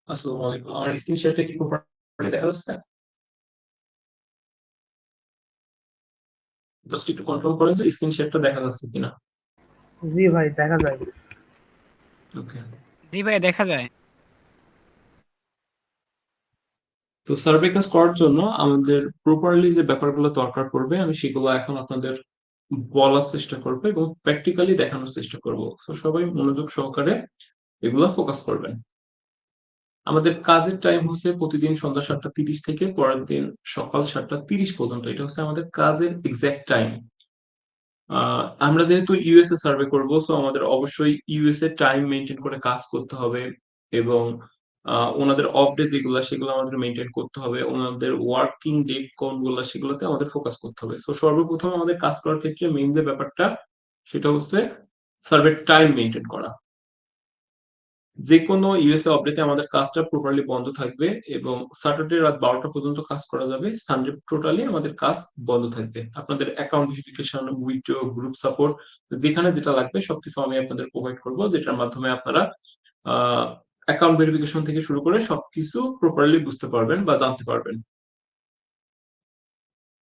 আসসালামু আলাইকুম। আমার স্ক্রিন শেয়ারটা কি প্রপারলি দেখা যাচ্ছে? জাস্ট একটু কনফার্ম করেন যে স্ক্রিন শেয়ারটা দেখা যাচ্ছে কিনা। জি ভাই, দেখা যায়। ওকে। জি ভাই, দেখা যায়। তো সার্ভে কাজ করার জন্য আমাদের প্রপারলি যে ব্যাপারগুলো দরকার পড়বে আমি সেগুলো এখন আপনাদের বলার চেষ্টা করবো এবং প্র্যাকটিক্যালি দেখানোর চেষ্টা করব। তো সবাই মনোযোগ সহকারে এগুলা ফোকাস করবেন। আমাদের কাজের টাইম হচ্ছে প্রতিদিন সন্ধ্যা 7:30 থেকে পরের দিন সকাল 7:30 পর্যন্ত। এটা হচ্ছে আমাদের কাজের এক্সাক্ট টাইম। আমরা যেহেতু ইউএসএ সার্ভে করব, সো আমাদের অবশ্যই ইউএসএ টাইম মেনটেন করে কাজ করতে হবে এবং ওনাদের অফ ডে যেগুলো সেগুলো আমাদের মেনটেন করতে হবে, ওনাদের ওয়ার্কিং ডে কোনগুলো সেগুলোতে আমাদের ফোকাস করতে হবে। সো সর্বপ্রথম আমাদের কাজ করার ক্ষেত্রে মেইন যে ব্যাপারটা সেটা হচ্ছে সার্ভে টাইম মেনটেন করা। যে কোনো ইউএসএ অপডেটে আমাদের কাজটা প্রপারলি বন্ধ থাকবে এবং স্যাটারডে রাত 12টা পর্যন্ত কাজ করা যাবে, সানডে টোটালি আমাদের কাজ বন্ধ থাকবে। আপনাদের account verification, withdraw, group support, যেখানে যেটা লাগবে সবকিছু আমি আপনাদের প্রোভাইড করবো, যেটার মাধ্যমে আপনারা অ্যাকাউন্ট ভেরিফিকেশন থেকে শুরু করে সবকিছু প্রপারলি বুঝতে পারবেন বা জানতে পারবেন।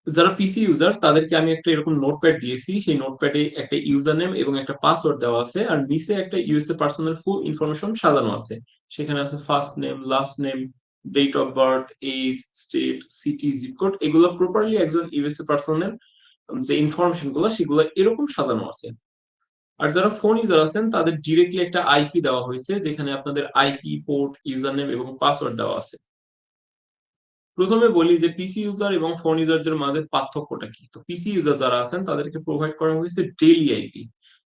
যারা পিসি ইউজার তাদেরকে আমি একটা এরকম নোটপ্যাড দিয়েছি, সেই নোটপ্যাডে একটা ইউজার নেম এবং একটা পাসওয়ার্ড দেওয়া আছে, আর নিচে একটা ইউএসএ পার্সোনাল ফুল ইনফরমেশন সাজানো আছে। সেখানে আছে first name, last name, date of birth, age, state, city, zip code, এগুলো প্রপারলি একজন ইউএসএ পার্সনের যে ইনফরমেশন গুলো সেগুলো এরকম সাজানো আছে। আর যারা ফোন ইউজার আছেন তাদের ডিরেক্টলি একটা আইপি দেওয়া হয়েছে, যেখানে আপনাদের আইপি, পোর্ট, ইউজার নেম এবং পাসওয়ার্ড দেওয়া আছে। প্রথমে বলি যে পিসি ইউজার এবং ফোন ইউজারদের মাঝে পার্থক্যটা কি। তো পিসি ইউজার যারা আছেন তাদেরকে প্রোভাইড করা হয়েছে ডেইলি আইপি।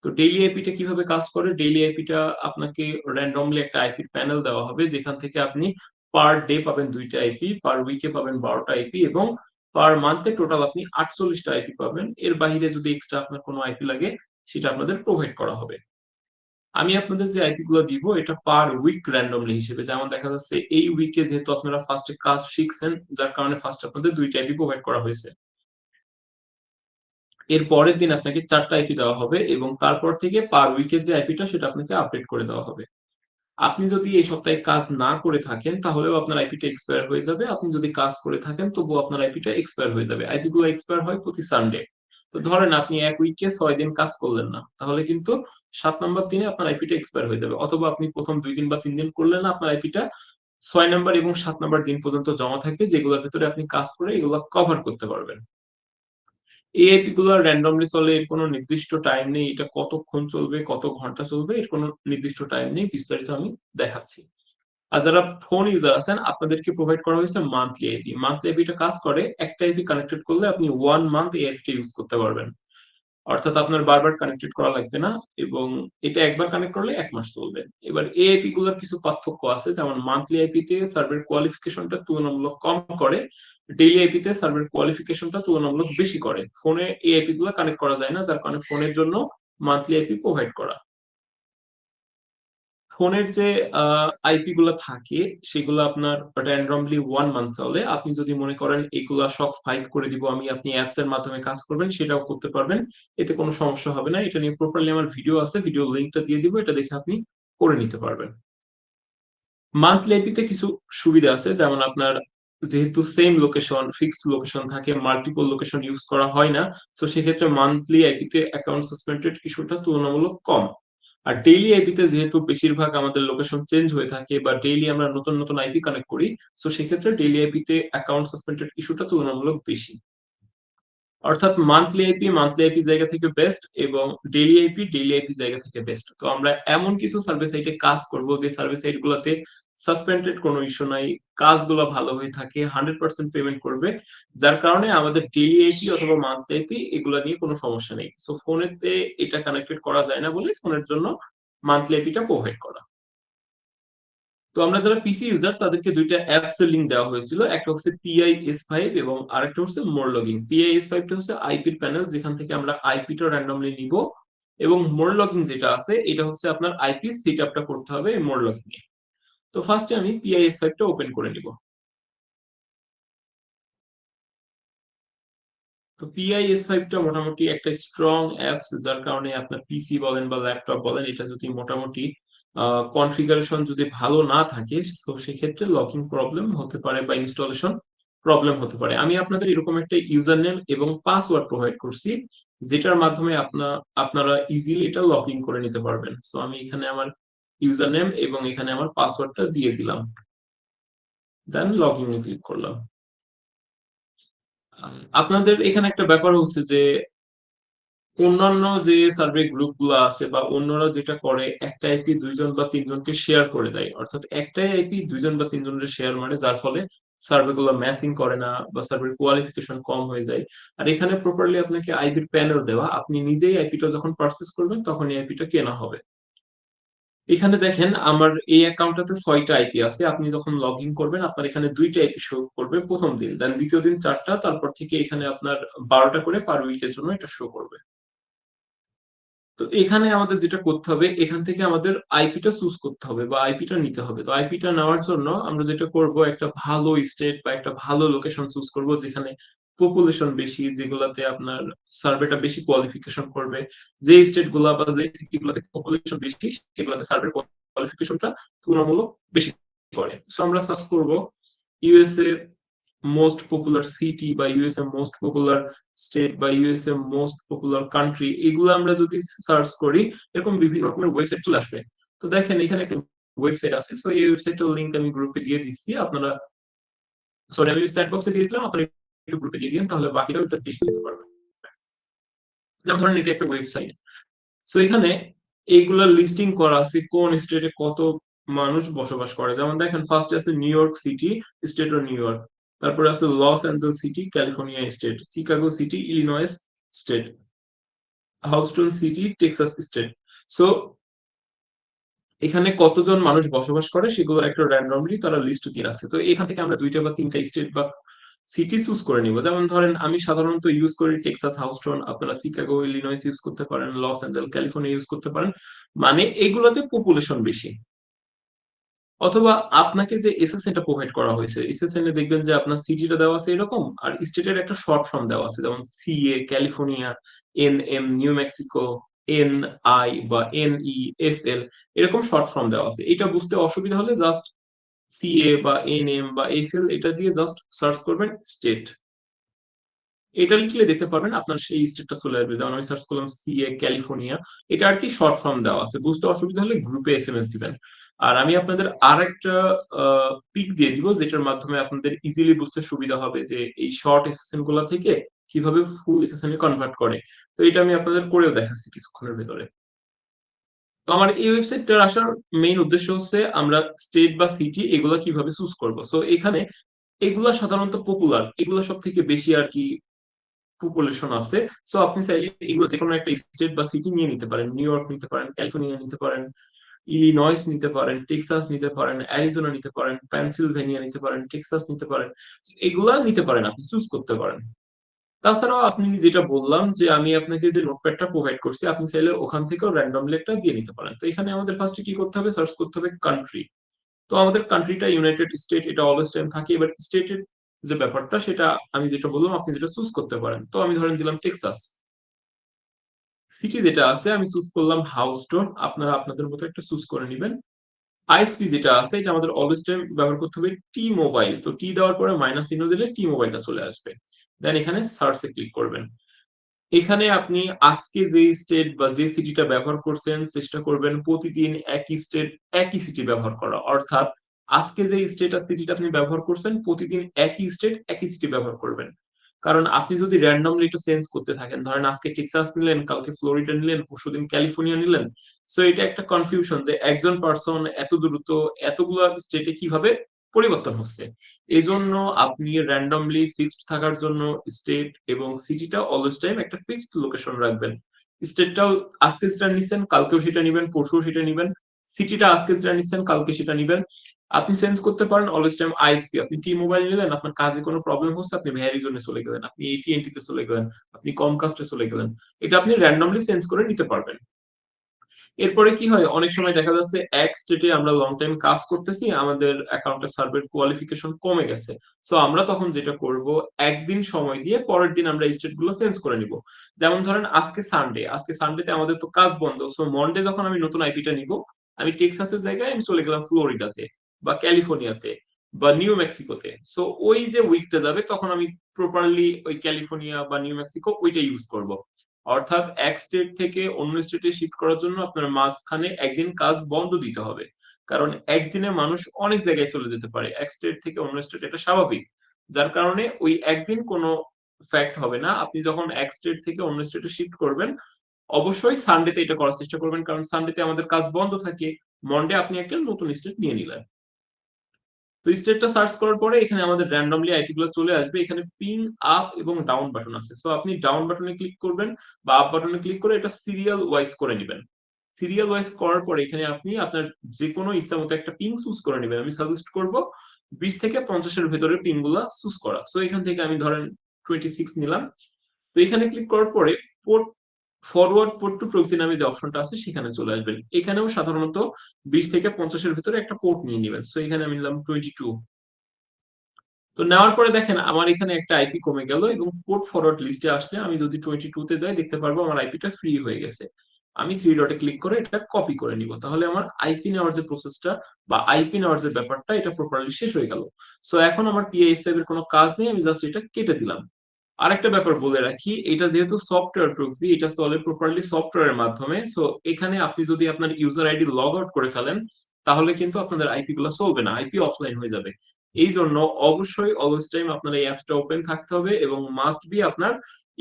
তো ডেইলি আইপিটা কিভাবে কাজ করে, ডেইলি আইপিটা আপনাকে র্যান্ডমলি একটা আইপি প্যানেল দেওয়া হবে, যেখান থেকে আপনি পার ডে পাবেন 2টা আইপি, পার উইকে পাবেন 12টা আইপি এবং পার মান্থে টোটাল আপনি 48টা আইপি পাবেন। এর বাইরে যদি এক্সট্রা আপনার কোনো আইপি লাগে সেটা আপনাদের প্রোভাইড করা হবে। আমি আপনাদের যে আইপি গুলো দিব এটা পার উইক র্যান্ডমলি হিসেবে, যেমন দেখা যাচ্ছে এই উইকে যেহেতু আপনারা ফার্স্টে কাজ শিখছেন, যার কারণে ফার্স্ট আপনাদের 2টা আইপি প্রোভাইড করা হয়েছে। এর পরের দিন আপনাকে 4টা আইপি দেওয়া হবে এবং তারপর থেকে পার উইকের যে আইপিটা সেটা আপনাকে আপডেট করে দেওয়া হবে। আপনি যদি এই সপ্তাহে কাজ না করে থাকেন তাহলেও আপনার আইপিটা এক্সপায়ার হয়ে যাবে, আপনি যদি কাজ করে থাকেন তবুও আপনার আইপিটা এক্সপায়ার হয়ে যাবে। আইপি গুলো এক্সপায়ার হয় প্রতি সানডে। তো ধরেন আপনি এক উইকে 6 দিন কাজ করলেন না, তাহলে কিন্তু 7 নম্বর দিনে আপনার আইপিটা এক্সপায়ার হয়ে যাবে, অথবা আপনি প্রথম 2 দিন বা 3 দিন করলেন না, আপনার আইপিটা 6 নম্বর এবং 7 নম্বর দিন পর্যন্ত জমা থাকবে, যেগুলোর ভিতরে আপনি কাজ করে এগুলো কভার করতে পারবেন। এই আইপি গুলো র্যান্ডমলি চলে, এর কোনো নির্দিষ্ট টাইম নেই, এটা কতক্ষণ চলবে, কত ঘন্টা চলবে, এর কোনো নির্দিষ্ট টাইম নেই। বিস্তারিত আমি দেখাচ্ছি। আর যারা ফোন ইউজার আছেন আপনাদেরকে প্রোভাইড করা হয়েছে মান্থলি আইপি। মান্থলি আইপিটা কাজ করে, একটা আইপি কানেক্টেড করলে আপনি 1 মান্থ এই আইপিটা ইউজ করতে পারবেন। অর্থাৎ আপনার বারবার কানেক্টেড করা লাগবে না এবং এটা একবার কানেক্ট করলে 1 মাস চলবে। এবার এই আইপি গুলোর কিছু পার্থক্য আছে, যেমন মান্থলি আইপিতে সার্ভার কোয়ালিফিকেশনটা তুলনামূলক কম করে, ডেইলি আইপিতে সার্ভার কোয়ালিফিকেশনটা তুলনামূলক বেশি করে। ফোনে এই আইপি গুলো কানেক্ট করা যায় না, যার কারণে ফোনের জন্য মান্থলি আইপি প্রোভাইড করা। ফোনের যে আইপি গুলো থাকে সেগুলো আপনার র্যান্ডমলি 1 মান্থ চলে। আপনি যদি মনে করেন এগুলা সব ফাইট করে দিব আমি, আপনি অ্যাপস এর মাধ্যমে কাজ করবেন, সেটাও করতে পারবেন। এতে কোনো সমস্যা হবে না। এটা নিয়ে প্রপারলি আমার ভিডিও আছে, ভিডিও লিংকটা দিয়ে দিব, এটা দেখে আপনি করে নিতে পারবেন। মান্থলি আইপিতে কিছু সুবিধা আছে, যেমন আপনার যেহেতু সেম লোকেশন, ফিক্সড লোকেশন থাকে, মাল্টিপল লোকেশন ইউজ করা হয় না, তো সেক্ষেত্রে মান্থলি আইপিতে অ্যাকাউন্ট সাসপেন্ডেড ইস্যুটা তুলনামূলক কম। আর ডেইলি আইপিতে যেহেতু বেশিরভাগ আমাদের লোকেশন চেঞ্জ হয়ে থাকে বা ডেইলি আমরা নতুন নতুন আইপি কানেক্ট করি, তো সেক্ষেত্রে ডেইলি আইপিতে অ্যাকাউন্ট সাসপেন্ডেড ইস্যুটা তুলনামূলক বেশি। অর্থাৎ মান্থলি আইপি জায়গা থেকে বেস্ট এবং ডেইলি আইপি জায়গা থেকে বেস্ট। তো আমরা এমন কিছু সার্ভিস সাইটে কাজ করব যে সার্ভিস সাইট গুলাতে সাসপেন্ডেড কোনো ইস্যু নাই, কাজগুলো ভালো হয়ে থাকে, 100% পেমেন্ট করবে, যার কারণে আমাদের ডেইলি আইপি অথবা মান্থলি আইপি এগুলা নিয়ে কোনো সমস্যা নেই। সো ফোনেতে এটা কানেক্টেড করা যায় না বলে ফোনের জন্য মান্থলি আইপিটা প্রোভাইড করা। তো আমরা যারা পিসি ইউজার তাদেরকে 2টা অ্যাপস এর লিংক দেওয়া হয়েছিল, একটা হচ্ছে PIS5 এবং আরেকটা হচ্ছে মোর লগিং। PIS5টা হচ্ছে আইপির প্যানেল, যেখান থেকে আমরা আইপিটা র্যান্ডমলি নিব, এবং মোর লগিং যেটা আছে এটা হচ্ছে আপনার আইপি সেটআপটা করতে হবে মোর লগিং এ। তো ফার্স্টে আমি PIS5টা ওপেন করে নিব। তো PIS5টা মোটামুটি একটা স্ট্রং অ্যাপস, যার কারণে আপনার পিসি বলেন বা ল্যাপটপ বলেন এটা যদি মোটামুটি কনফিগারেশন যদি ভালো না থাকে, তো সেক্ষেত্রে লকিং প্রবলেম হতে পারে বা ইনস্টলেশন প্রবলেম হতে পারে। আমি আপনাদের এরকম একটা ইউজার নেম এবং পাসওয়ার্ড প্রোভাইড করছি, যেটার মাধ্যমে আপনারা ইজিলি এটা লগইন করে নিতে পারবেন। সো আমি এখানে আমার ইউজার নেম এবং এখানে আমার পাসওয়ার্ডটা দিয়ে দিলাম, দেন লগইন এ ক্লিক করলাম। আপনাদের এখানে একটা ব্যাপার হচ্ছে যে অন্যান্য যে সার্ভে গ্রুপ গুলো আছে বা অন্যরা যেটা করে, একটা আইপি 2 জন বা 3 জনকে শেয়ার করে দেয়, অর্থাৎ একটাই আইপি 2 জন বা 3 জনের শেয়ার, মানে যার ফলে সার্ভে গুলো ম্যাচিং করে না বা সার্ভের কোয়ালিফিকেশন কম হয়ে যায়। আর এখানে প্রপারলি আপনাকে আইপির প্যানেল দেওয়া, আপনি নিজেই আইপিটা যখন পারচেজ করবেন তখন এই আইপিটা কেনা হবে। এখানে দেখেন আমার এই অ্যাকাউন্টটাতে 6টা আইপি আছে। আপনি যখন লগ ইন করবেন আপনার এখানে 2টা আইপি শো করবে প্রথম দিন, দেন দ্বিতীয় দিন 4টা, তারপর থেকে এখানে আপনার 12টা করে পার উইকের জন্য এটা শো করবে। তো এখানে আমাদের যেটা করতে হবে, এখান থেকে আমাদের আইপিটা চুজ করতে হবে বা আইপিটা নিতে হবে। তো আইপিটা নেওয়ার জন্য আমরা যেটা করব, একটা ভালো স্টেট বা একটা ভালো লোকেশন চুজ করব যেখানে পপুলেশন বেশি, যেগুলাতে আপনার সার্ভেটা বেশি কোয়ালিফিকেশন করবে। যে স্টেট গুলা বা যে সিটি গুলাতে পপুলেশন বেশি, সেগুলাতে সার্ভের কোয়ালিফিকেশনটা তুলনামূলক বেশি করে। সো আমরা সার্চ করব ইউএসএ মোস্ট পপুলার সিটি বা ইউএসএ মোস্ট পপুলার স্টেট বা ইউএসএ মোস্ট পপুলার কান্ট্রি, এগুলো আমরা যদি সার্চ করি, এরকম বিভিন্ন রকমের ওয়েবসাইট চলে আসবে। তো দেখেন এখানে একটা ওয়েবসাইট আছে, সো এই ওয়েবসাইটের লিংক আমি গ্রুপে দিয়ে দিচ্ছি। আপনারা, সরি আমি চ্যাট বক্সে দিয়ে দিলাম, আপনারা একটু গ্রুপে দিয়ে দিন, তাহলে বাকিটাও এটা দেখে নিতে পারবেন। যেমন ধরেন এটা একটা ওয়েবসাইট, সো এখানে এইগুলা লিস্টিং করা আছে কোন স্টেটে কত মানুষ বসবাস করে। যেমন দেখেন ফার্স্টে আছে নিউ ইয়র্ক সিটি, স্টেট ও নিউ ইয়র্ক। তারপরে আছে Los Angeles city, California state. Chicago city, Illinois state. Houston city, Texas state. So এখানে কতজন মানুষ বসবাস করে সেগুলো একটা র্যান্ডমলি তারা লিস্ট দিয়ে রাখছে। তো এখান থেকে আমরা 2টা বা 3টা স্টেট বা সিটি চুজ করে নিব। যেমন ধরেন আমি সাধারণত ইউজ করি টেক্সাস, হাউস্টন, আপনারা শিকাগো, ইলিনয়েস ইউজ করতে পারেন, লস অ্যাঞ্জেলস, ক্যালিফোর্নিয়া ইউজ করতে পারেন, মানে এগুলোতে পপুলেশন বেশি। অথবা আপনাকে যে এসএসএন টা প্রোভাইড করা হয়েছে, এসএসএন এ দেখবেন যে আপনার সিটিটা দেওয়া আছে এরকম, আর স্টেটের একটা শর্ট ফর্ম দেওয়া আছে, যেমন CA California, NM new Mexico, NI বা এনই, এফএল, এরকম শর্ট ফর্ম দেওয়া আছে। এটা বুঝতে অসুবিধা হলে জাস্ট সিএ বা এনএম বা এফএল এটা দিয়ে জাস্ট সার্চ করবেন স্টেট। এটা লিখলে দেখতে পারবেন আপনার সেই স্টেটটা চলে আসবে। যেমন আমি সার্চ করলাম সিএ ক্যালিফোর্নিয়া, এটা আর কি শর্ট ফর্ম দেওয়া আছে। বুঝতে অসুবিধা হলে গ্রুপে এসএমএস দিবেন। আর আমি আপনাদের আরেকটা পিক দিয়ে দিব, যেটার মাধ্যমে আপনাদের ইজিলি বুঝতে সুবিধা হবে যে এই শর্ট এসএসএন গুলা থেকে কিভাবে ফুল এসএসএন এ কনভার্ট করে। তো এটা আমি আপনাদের করেও দেখাচ্ছি কিছুক্ষণের ভেতরে। তো আমার এই ওয়েবসাইটটার আসার মেইন উদ্দেশ্য হচ্ছে আমরা স্টেট বা সিটি এগুলা কিভাবে চুজ করব। সো এখানে এগুলা সাধারণত পপুলার, এগুলা সব থেকে বেশি আর কি পপুলেশন আছে। সো আপনি চাইলে এগুলো যেকোনো একটা স্টেট বা সিটি নিয়ে নিতে পারেন। নিউ ইয়র্ক নিতে পারেন, ক্যালিফোর্নিয়া নিতে পারেন, ইলিনয়েস নিতে পারেন, টেক্সাস নিতে পারেন, অ্যারিজোনা নিতে পারেন, পেনসিলভেনিয়া নিতে পারেন, টেক্সাস নিতে পারেন। এগুলা নিতে পারেন, আপনি চুজ করতে পারেন। তাছাড়াও আপনি যেটা বললাম যে আমি আপনাকে যে নোটপ্যাডটা প্রোভাইড করছি, আপনি চাইলে ওখান থেকেও র্যান্ডমলি একটা দিয়ে নিতে পারেন। তো এখানে আমাদের ফার্স্টে কি করতে হবে, সার্চ করতে হবে কান্ট্রি। তো আমাদের কান্ট্রিটা ইউনাইটেড স্টেট, এটা অলওয়েজ টাইম থাকে। এবার স্টেটের যে ব্যাপারটা সেটা আমি যেটা বললাম আপনি যেটা চুজ করতে পারেন। তো আমি ধরেন দিলাম টেক্সাস। সিটি যেটা আছে আমি চুজ করলাম হাউস্টন, আপনারা আপনাদের মতো একটা চুজ করে নিবেন। আইএসপি যেটা আছে এটা আমাদের অলওয়েজ টাইম ব্যবহার করতে হবে টি মোবাইল। তো টি দেওয়ার পরে মাইনাস চিহ্ন দিলে টি মোবাইলটা চলে আসবে। দেন এখানে সার্চে ক্লিক করবেন। এখানে আপনি আজকে যে স্টেট বা যে সিটিটা ব্যবহার করছেন চেষ্টা করবেন প্রতিদিন একই স্টেট একই সিটি ব্যবহার করা, অর্থাৎ আজকে যে স্টেট আর সিটিটা আপনি ব্যবহার করছেন প্রতিদিন একই স্টেট একই সিটি ব্যবহার করবেন। কারণ আপনি যদি র্যান্ডমলি এটা চেঞ্জ করতে থাকেন, ধরেন আজকে টেক্সাস নিলেন, কালকে ফ্লোরিডা নিলেন, পরশুদিন ক্যালিফোর্নিয়া নিলেন, সো এটা একটা কনফিউশন যে একজন পারসন এত দ্রুত এতগুলো স্টেটে কিভাবে পরিবর্তন হচ্ছে। এজন্য আপনি র্যান্ডমলি ফিক্সড থাকার জন্য স্টেট এবং সিটিটা অলওয়েজ টাইম একটা ফিক্সড লোকেশন রাখবেন। স্টেটটাও আজকে যেটা নিচ্ছেন কালকেও সেটা নিবেন, পরশুও সেটা নিবেন। সিটিটা আজকে যেটা নিচ্ছেন কালকে সেটা নিবেন। আপনি চেঞ্জ করতে পারেন অলওয়েজ টাইম আইএসপি। আপনি টি মোবাইল নিলেন, আপনার কাজে কোনো প্রবলেম হচ্ছে, আপনি ভ্যারিজনে চলে গেলেন, আপনি এটি&টি তে চলে গেলেন, আপনি কমকাস্টে চলে গেলেন। এটা আপনি র্যান্ডমলি চেঞ্জ করে নিতে পারবেন। এরপরে কি হয়, অনেক সময় দেখা যাচ্ছে এক স্টেটে আমরা লং টাইম কাজ করতেছি, আমাদের অ্যাকাউন্টের সার্ভের কোয়ালিফিকেশন কমে গেছে। সো আমরা তখন যেটা করব, একদিন সময় দিয়ে পরের দিন আমরা স্টেট গুলো চেঞ্জ করে নিব। যেমন ধরেন আজকে সানডে, আজকে সানডেতে আমাদের তো কাজ বন্ধ। সো মন্ডে যখন আমি নতুন আইপিটা নিব, আমি টেক্সাসের জায়গায় আমি চলে গেলাম ফ্লোরিডাতে বা ক্যালিফোর্নিয়াতে বা নিউ মেক্সিকোতে। সো ওই যে উইকটা যাবে তখন আমি প্রপারলি ওই ক্যালিফোর্নিয়া বা নিউ মেক্সিকো ওইটা ইউজ করব। অর্থাৎ এক স্টেট থেকে অন্য স্টেটে শিফট করার জন্য আপনার মাঝখানে একদিন কাজ বন্ধ দিতে হবে। কারণ একদিনে মানুষ অনেক জায়গায় চলে যেতে পারে এক স্টেট থেকে অন্য স্টেট, এটা স্বাভাবিক। যার কারণে ওই একদিন কোনো ফ্যাক্ট হবে না। আপনি যখন এক স্টেট থেকে অন্য স্টেটে শিফট করবেন অবশ্যই সানডেতে এটা করার চেষ্টা করবেন, কারণ সানডেতে আমাদের কাজ বন্ধ থাকে। মন্ডে আপনি একটা নতুন স্টেট নিয়ে নিলেন। তো স্টেটটা সার্চ করার পরে এখানে আমাদের র্যান্ডমলি আইপি গুলো চলে আসবে। এখানে পিং আপ এবং ডাউন বাটন আছে। সো আপনি ডাউন বাটনে ক্লিক করবেন বা আপ বাটনে ক্লিক করে এটা সিরিয়াল ওয়াইজ করে নিবেন। সিরিয়াল ওয়াইজ করার পরে এখানে আপনি আপনার যেকোনো ইচ্ছা মতো একটা পিং চুজ করে নিবেন। আমি সাজেস্ট করব 20 থেকে 50 এর ভেতরে পিং গুলা চুজ করা। সো এখান থেকে আমি ধরেন 26 নিলাম। তো এখানে ক্লিক করার পরে port forward port to proxy নামে যে অপশনটা আছে সেখানে চলে আসবেন। এখানেও সাধারণত 20 থেকে 50 এর ভিতরে একটা পোর্ট নিয়ে নিবেন। সো এখানে আমি নিলাম 22। তো নেওয়ার পরে দেখেন আমার এখানে একটা আইপি কমে গেল এবং পোর্ট ফরওয়ার্ড লিস্টে আসলে আমি যদি 22 তে যাই দেখতে পারবো আমার আইপিটা ফ্রি হয়ে গেছে। আমি থ্রি ডটে ক্লিক করে এটা কপি করে নিব। তাহলে আমার আইপি নেওয়ার যে প্রসেসটা বা আইপি নেওয়ার যে ব্যাপারটা এটা প্রপারলি শেষ হয়ে গেল। সো এখন আমার পিএস5 এর কোনো কাজ নেই, আমি জাস্ট এটা কেটে দিলাম। আরেকটা ব্যাপার বলে রাখি, এটা যেহেতু সফটওয়্যার প্রক্সি, এটা চলে প্রপারলি সফটওয়্যারের মাধ্যমে। সো এখানে আপনি যদি আপনার ইউজার আইডি লগ আউট করে ফেলেন তাহলে কিন্তু আপনাদের আইপি গুলো চলবে না, আইপি অফলাইন হয়ে যাবে। এই জন্য অবশ্যই অলওয়েজ টাইম আপনার এই অ্যাপসটা ওপেন থাকতে হবে এবং মাস্ট বি আপনার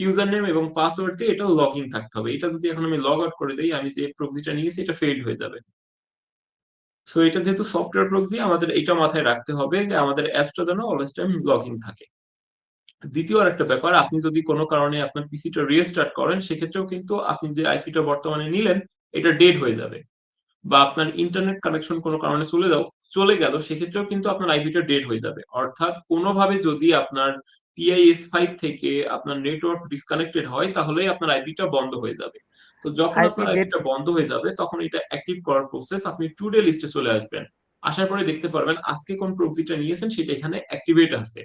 ইউজার নেম এবং পাসওয়ার্ড দিয়ে এটা লগ ইন থাকতে হবে। এটা যদি এখন আমি লগ আউট করে দিই, আমি যে প্রক্সিটা নিয়েছি এটা ফেইল হয়ে যাবে। সো এটা যেহেতু সফটওয়্যার প্রক্সি, আমাদের এটা মাথায় রাখতে হবে যে আমাদের অ্যাপসটা যেন অলওয়েজ টাইম লগ ইন থাকে। দ্বিতীয় আরেকটা ব্যাপার, আপনি যদি কোনো কারণে আপনার পিসিটা রিস্টার্ট করেন সেক্ষেত্রেও কিন্তু আপনি যে আইপিটা বর্তমানে নিলেন এটা ডেড হয়ে যাবে। বা আপনার ইন্টারনেট কানেকশন কোনো কারণে চলে গেল সেক্ষেত্রেও কিন্তু আপনার আইপিটা ডেড হয়ে যাবে। অর্থাৎ কোনোভাবে যদি আপনার PIS5 থেকে আপনার নেটওয়ার্ক ডিসকানেক্টেড হয় তাহলেই আপনার আইপিটা বন্ধ হয়ে যাবে। তো যখন আইপি আপনার ডেট। আইপিটা বন্ধ হয়ে যাবে তখন এটা অ্যাক্টিভ করার প্রসেস আপনি টু ডে লিস্টে চলে আসবেন। আসার পরে দেখতে পারবেন আজকে কোন প্রক্সিটা নিয়েছেন সেটা এখানে অ্যাক্টিভেট আছে।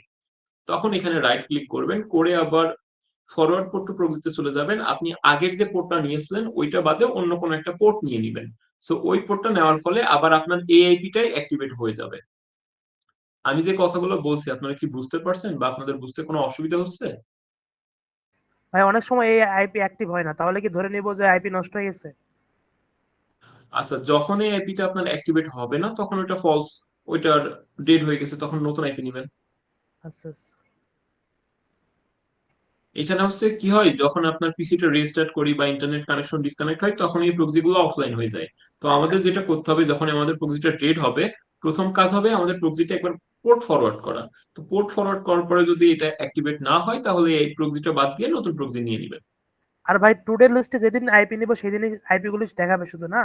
তখন এখানে রাইট ক্লিক করবেন, করে আবার ফরওয়ার্ড পোর্ট টু প্রক্সিতে চলে যাবেন। আপনি আগের যে পোর্টটা নিয়েছিলেন ওইটা বাদে অন্য কোনো একটা পোর্ট নিয়ে নিবেন। সো ওই পোর্টটা নেওয়ার ফলে আবার আপনার এআইপি টাই অ্যাক্টিভেট হয়ে যাবে। আমি যে কথাগুলো বলছি আপনারা কি বুঝতে পারছেন বা আপনাদের বুঝতে কোনো অসুবিধা হচ্ছে? ভাই অনেক সময় এই আইপি অ্যাক্টিভ হয় না, তাহলে কি ধরে নিব যে আইপি নষ্ট হয়ে গেছে? আচ্ছা, যখন এই আইপিটা আপনার অ্যাক্টিভেট হবে না তখন ওইটা ফলস, ওইটার ডেড হয়ে গেছে, তখন নতুন আইপি নিবেন। আচ্ছা আচ্ছা। এখানে হচ্ছে কি হয়, যখন আপনার পিসিটা রিস্টার্ট করি বা ইন্টারনেট কানেকশন ডিসকানেক্ট হয় তখন এই প্রক্সি গুলো অফলাইন হয়ে যায়। তো আমাদের যেটা করতে হবে, যখন আমাদের প্রক্সিটা ডেড হবে প্রথম কাজ হবে আমাদের প্রক্সিটা একবার পোর্ট ফরওয়ার্ড করা। তো পোর্ট ফরওয়ার্ড করার পরে যদি এটা অ্যাক্টিভেট না হয় তাহলে এই প্রক্সিটা বাদ দিয়ে নতুন প্রক্সি নিয়ে নিবেন। আর ভাই টুডে লিস্টে যেদিন আইপি নিব সেদিনই আইপি গুলো দেখাবে শুধু না?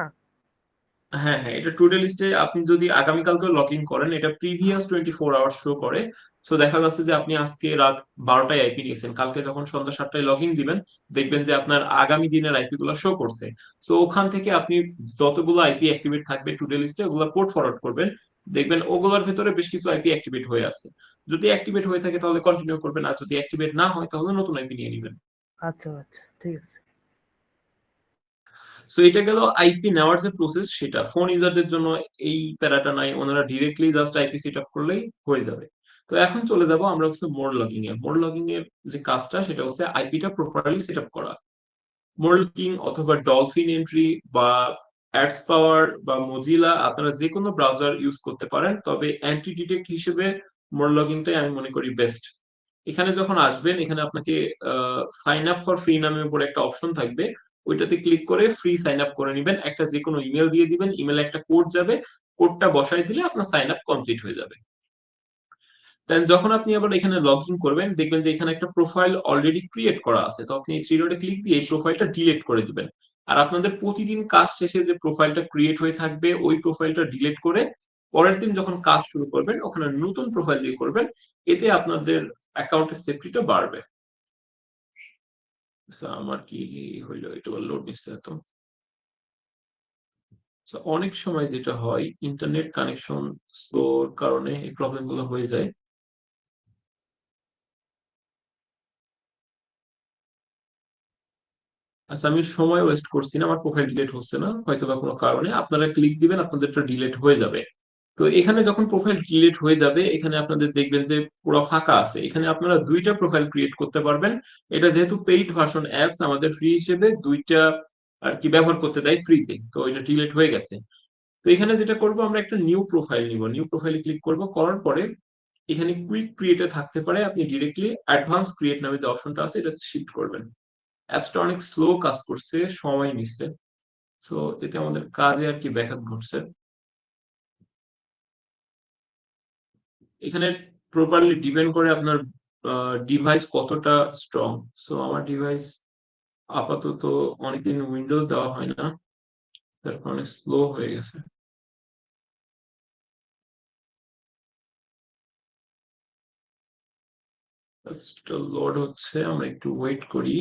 হ্যাঁ হ্যাঁ, এটা টু ডে লিস্টে আপনি যদি আগামীকালকে লগ ইন করেন এটা প্রিভিয়াস 24 আওয়ার্স শো করে। সো দেখা যাচ্ছে যে আপনি আজকে রাত 12টায় আইপি নিয়েছেন, কালকে যখন সন্ধ্যা 7টায় লগ ইন দিবেন দেখবেন যে আপনার আগামী দিনের আইপি গুলো শো করছে। সো ওখান থেকে আপনি যতগুলো আইপি অ্যাক্টিভেট থাকবে টু ডে লিস্টে ওগুলো পোর্ট ফরওয়ার্ড করবেন। দেখবেন ওগুলোর ভেতরে বেশ কিছু আইপি অ্যাক্টিভেট হয়ে আছে। যদি অ্যাক্টিভেট হয়ে থাকে তাহলে কন্টিনিউ করবেন, আর যদি অ্যাক্টিভেট না হয় তাহলে নতুন আইপি নিয়ে নিবেন। আচ্ছা আচ্ছা, ঠিক আছে। সো এটা গেল আইপি নেওয়ার যে প্রসেস, সেটা ফোন ইউজারদের জন্য এই প্যারাটা নাই, ওনারা directly just IP set up করলেই হয়ে যাবে। তো এখন চলে যাব আমরা হচ্ছে মোড লগিং এ। মোড লগিং এর যে কাজটা সেটা হচ্ছে আইপিটা প্রপারলি সেট আপ করা। মোড লগিং অথবা ডলফিন এন্ট্রি বা অ্যাডস পাওয়ার বা মজিলা আপনারা যে কোনো ব্রাউজার ইউজ করতে পারেন, তবে অ্যান্টি ডিটেক্ট হিসেবে মোড লগিংটাই আমি মনে করি বেস্ট। এখানে যখন আসবেন এখানে আপনাকে সাইন আপ ফর ফ্রি নামের উপর একটা অপশন থাকবে, ওইটাতে ক্লিক করে ফ্রি সাইন আপ করে নেবেন। একটা যে কোনো ইমেল দিয়ে দিবেন, ইমেলে একটা কোড যাবে, কোডটা বসাই দিলে আপনার সাইন আপ কমপ্লিট হয়ে যাবে। দেন যখন আপনি আবার এখানে লগ ইন করবেন দেখবেন যে এখানে একটা প্রোফাইল অলরেডি ক্রিয়েট করা আছে। তো আপনি এই থ্রি ডটে ক্লিক দিয়ে এই প্রোফাইলটা ডিলিট করে দিবেন। আর আপনাদের প্রতিদিন কাজ শেষে যে প্রোফাইলটা ক্রিয়েট হয়ে থাকবে ওই প্রোফাইলটা ডিলিট করে পরের দিন যখন কাজ শুরু করবেন ওখানে নতুন প্রোফাইল দিয়ে করবেন। এতে আপনাদের অ্যাকাউন্টের সেফটিটা বাড়বে। আচ্ছা, আমার কি হইলো, এটা লোড নিচ্ছে এত। আচ্ছা, অনেক সময় যেটা হয় ইন্টারনেট কানেকশন স্লোর কারণে এই প্রবলেম গুলো হয়ে যায়। আচ্ছা, আমি সময় ওয়েস্ট করছি না, আমার প্রোফাইল ডিলিট হচ্ছে না হয়তো বা কোনো কারণে। আপনারা ক্লিক দিবেন, আপনাদেরটা ডিলিট হয়ে যাবে। তো এখানে যখন প্রোফাইল ডিলিট হয়ে যাবে, এখানে আপনাদের দেখবেন যে পুরো ফাঁকা আছে। এখানে আপনারা দুইটা প্রোফাইল ক্রিয়েট করতে পারবেন। এটা যেহেতু পেইড ভার্সন অ্যাপস, আমাদের ফ্রি হিসেবে দুইটা আর কি ব্যবহার করতে দেয় ফ্রিতে, তো এটা ডিলিট হয়ে গেছে। তো এখানে যেটা করব, আমরা একটা নিউ প্রোফাইল নিব, নিউ প্রোফাইলে ক্লিক করব, করার পরে এখানে কুইক ক্রিয়েটে থাকতে পারে, আপনি ডিরেক্টলি অ্যাডভান্স ক্রিয়েট নামে যে অপশনটা আছে এটা শিফট করবেন। অ্যাপসটা অনেক স্লো কাজ করছে, সময় নিচ্ছে। সো এতে আমাদের কাজে আর কি ব্যাঘাত ঘটছে। এখানে প্রপারলি ডিপেন্ড করে আপনার ডিভাইস কতটা স্ট্রং। সো আমার ডিভাইস আপাতত অনেকদিন উইন্ডোজ দেওয়া হয় না, তার কারণে স্লো হয়ে গেছে। লোড হচ্ছে, আমরা একটু ওয়েট করি।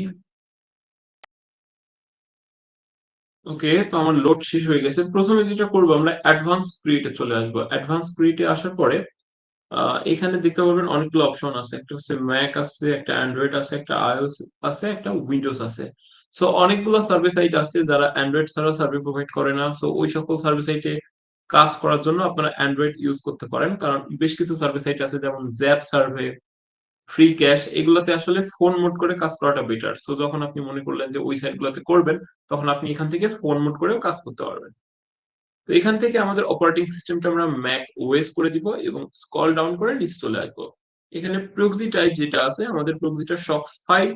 ওকে, তো আমার লোড শেষ হয়ে গেছে। প্রথমে যেটা করবো, আমরা অ্যাডভান্স ক্রিয়েটে চলে আসবো। অ্যাডভান্স ক্রিয়েটে আসার পরে এখানে দেখতে পারবেন অনেকগুলো অপশন আছে। একটা হচ্ছে ম্যাক আছে, একটা অ্যান্ড্রয়েড আছে, একটা আইওএস আছে, একটা উইন্ডোজ আছে। সো অনেকগুলো সার্ভিস সাইট আছে যারা অ্যান্ড্রয়েড ছাড়া সার্ভিস প্রোভাইড করে না। সো ওই সকল সার্ভিস সাইটে কাজ করার জন্য আপনারা অ্যান্ড্রয়েড ইউজ করতে পারেন, কারণ বেশ কিছু সার্ভিস সাইট আছে যেমন জ্যাপ সার্ভে, ফ্রি ক্যাশ, এগুলোতে আসলে ফোন মোড করে কাজ করাটা বেটার। সো যখন আপনি মনে করলেন যে ওই সাইট গুলোতে করবেন, তখন আপনি এখান থেকে ফোন মোড করেও কাজ করতে পারবেন। তো এখান থেকে আমাদের অপারেটিং সিস্টেমটা আমরা ম্যাক ওএস করে দিব এবং স্ক্রল ডাউন করে নিচে চলে আসবো। এখানে প্রক্সি টাইপ যেটা আছে, আমাদের প্রক্সিটা শক্স 5।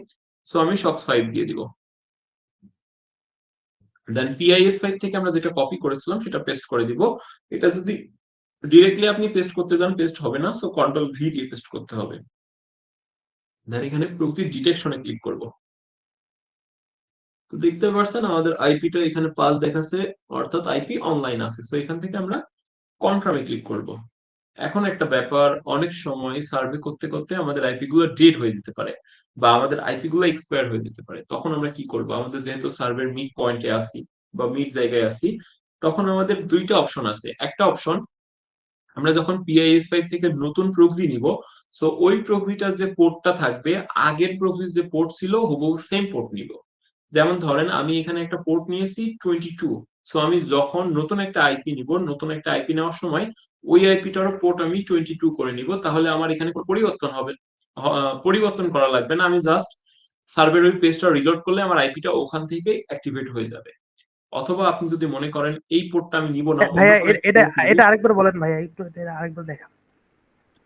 সো আমি শক্স 5 দিয়ে দিব। দেন পিআইএস 5 থেকে আমরা যেটা কপি করেছিলাম সেটা পেস্ট করে দিব। এটা যদি ডিরেক্টলি আপনি পেস্ট করতে যান, পেস্ট হবে না। সো কন্ট্রোল ভি দিয়ে পেস্ট করতে হবে। দেন এখানে প্রক্সি ডিটেকশনে ক্লিক করব। তো দেখতে পাচ্ছেন আমাদের আইপিটা এখানে পাস দেখাচ্ছে, অর্থাৎ আইপি অনলাইন আছে। সো এখান থেকে আমরা কনফার্মে ক্লিক করব। এখন একটা ব্যাপার, অনেক সময় সার্ভে করতে করতে আমাদের আইপি গুলো ডেড হয়ে যেতে পারে, বা আমাদের আইপি গুলো এক্সপায়ার হয়ে যেতে পারে। তখন আমরা কি করব, আমাদের যেহেতু সার্ভের মিড পয়েন্টে আসি বা মিড জায়গায় আসি, তখন আমাদের দুইটা অপশন আছে। একটা অপশন, আমরা যখন পিআইএস 5 থেকে নতুন প্রক্সি নিব, সো ওই প্রক্সিটার যে পোর্টটা থাকবে, আগের প্রক্সির যে পোর্ট ছিল হুবহু সেম পোর্ট নিব। যেমন ধরেন আমি এখানে একটা পোর্ট নিয়েছি 22। সো আমি যখন নতুন একটা আইপি নিব, নতুন একটা আইপি নেওয়ার সময় ওই আইপিটারও পোর্ট আমি 22 করে নিব। তাহলে আমার এখানে কোনো পরিবর্তন হবে, পরিবর্তন করা লাগবে না। আমি জাস্ট সার্ভের ওই পেজটা রিলোড করলে আমার আইপিটা ওখান থেকে অ্যাক্টিভেট হয়ে যাবে। অথবা আপনি যদি মনে করেন এই পোর্টটা আমি নিব না, অন্য ভাইয়া কোনো একটা এটা পোর্ট নিব। এটা আরেকবার বলেন ভাইয়া, একটু এটা আরেকবার দেখা।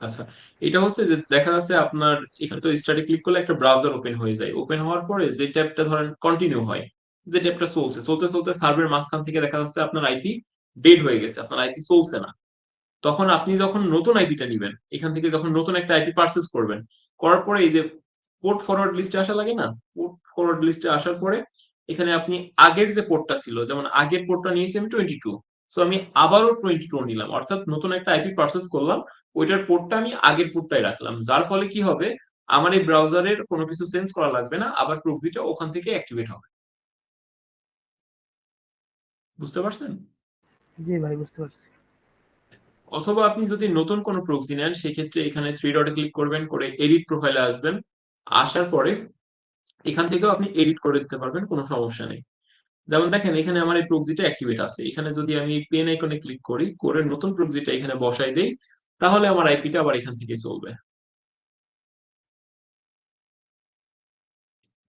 আচ্ছা, এটা হচ্ছে যে দেখা যাচ্ছে আপনার এখানে তো স্টার্টে ক্লিক করলে একটা ব্রাউজার ওপেন হয়ে যায়। ওপেন হওয়ার পরে যে ট্যাবটা ধরেন কন্টিনিউ হয়, যে ট্যাবটা চলছে, চলতে চলতে সার্ভের মাঝখান থেকে দেখা যাচ্ছে আপনার আইপি ডেড হয়ে গেছে, আপনার আইপি চলছে না। তখন আপনি যখন নতুন আইপিটা নিবেন, এখান থেকে যখন নতুন একটা আইপি পারচেজ করবেন, করার পরে এই যে পোর্ট ফরওয়ার্ড লিস্টে আসা লাগে না, পোর্ট ফরওয়ার্ড লিস্টে আসার পরে এখানে আপনি আগের যে পোর্টটা ছিল, যেমন আগের পোর্টটা নিয়েছি আমি 22। সো আমি আবারও 22 নিলাম, অর্থাৎ নতুন একটা আইপি পারচেজ করলাম, ওইটার পোর্টটা আমি আগের পোর্টটাই রাখলাম। যার ফলে কি হবে, আমার এই ব্রাউজারের কোনো কিছু চেঞ্জ করা লাগবে না, আবার প্রক্সিটা ওখান থেকে অ্যাক্টিভেট হবে। বুঝতে পারছেন? জি ভাই, বুঝতে পারছি। অথবা আপনি যদি নতুন কোনো প্রক্সি নেন, সেক্ষেত্রে এখানে থ্রি ডটে ক্লিক করবেন, করে এডিট প্রোফাইলে আসবেন। আসার পরে এখান থেকেও আপনি এডিট করে দিতে পারবেন, কোনো সমস্যা নেই। যেমন দেখেন এখানে আমার এই প্রক্সিটা অ্যাক্টিভেট আছে। এখানে যদি আমি পেন আইকনে ক্লিক করি, করে নতুন প্রক্সিটা এখানে বসাই দেই, তাহলে আমার আইপিটা আবার এখান থেকে চলবে।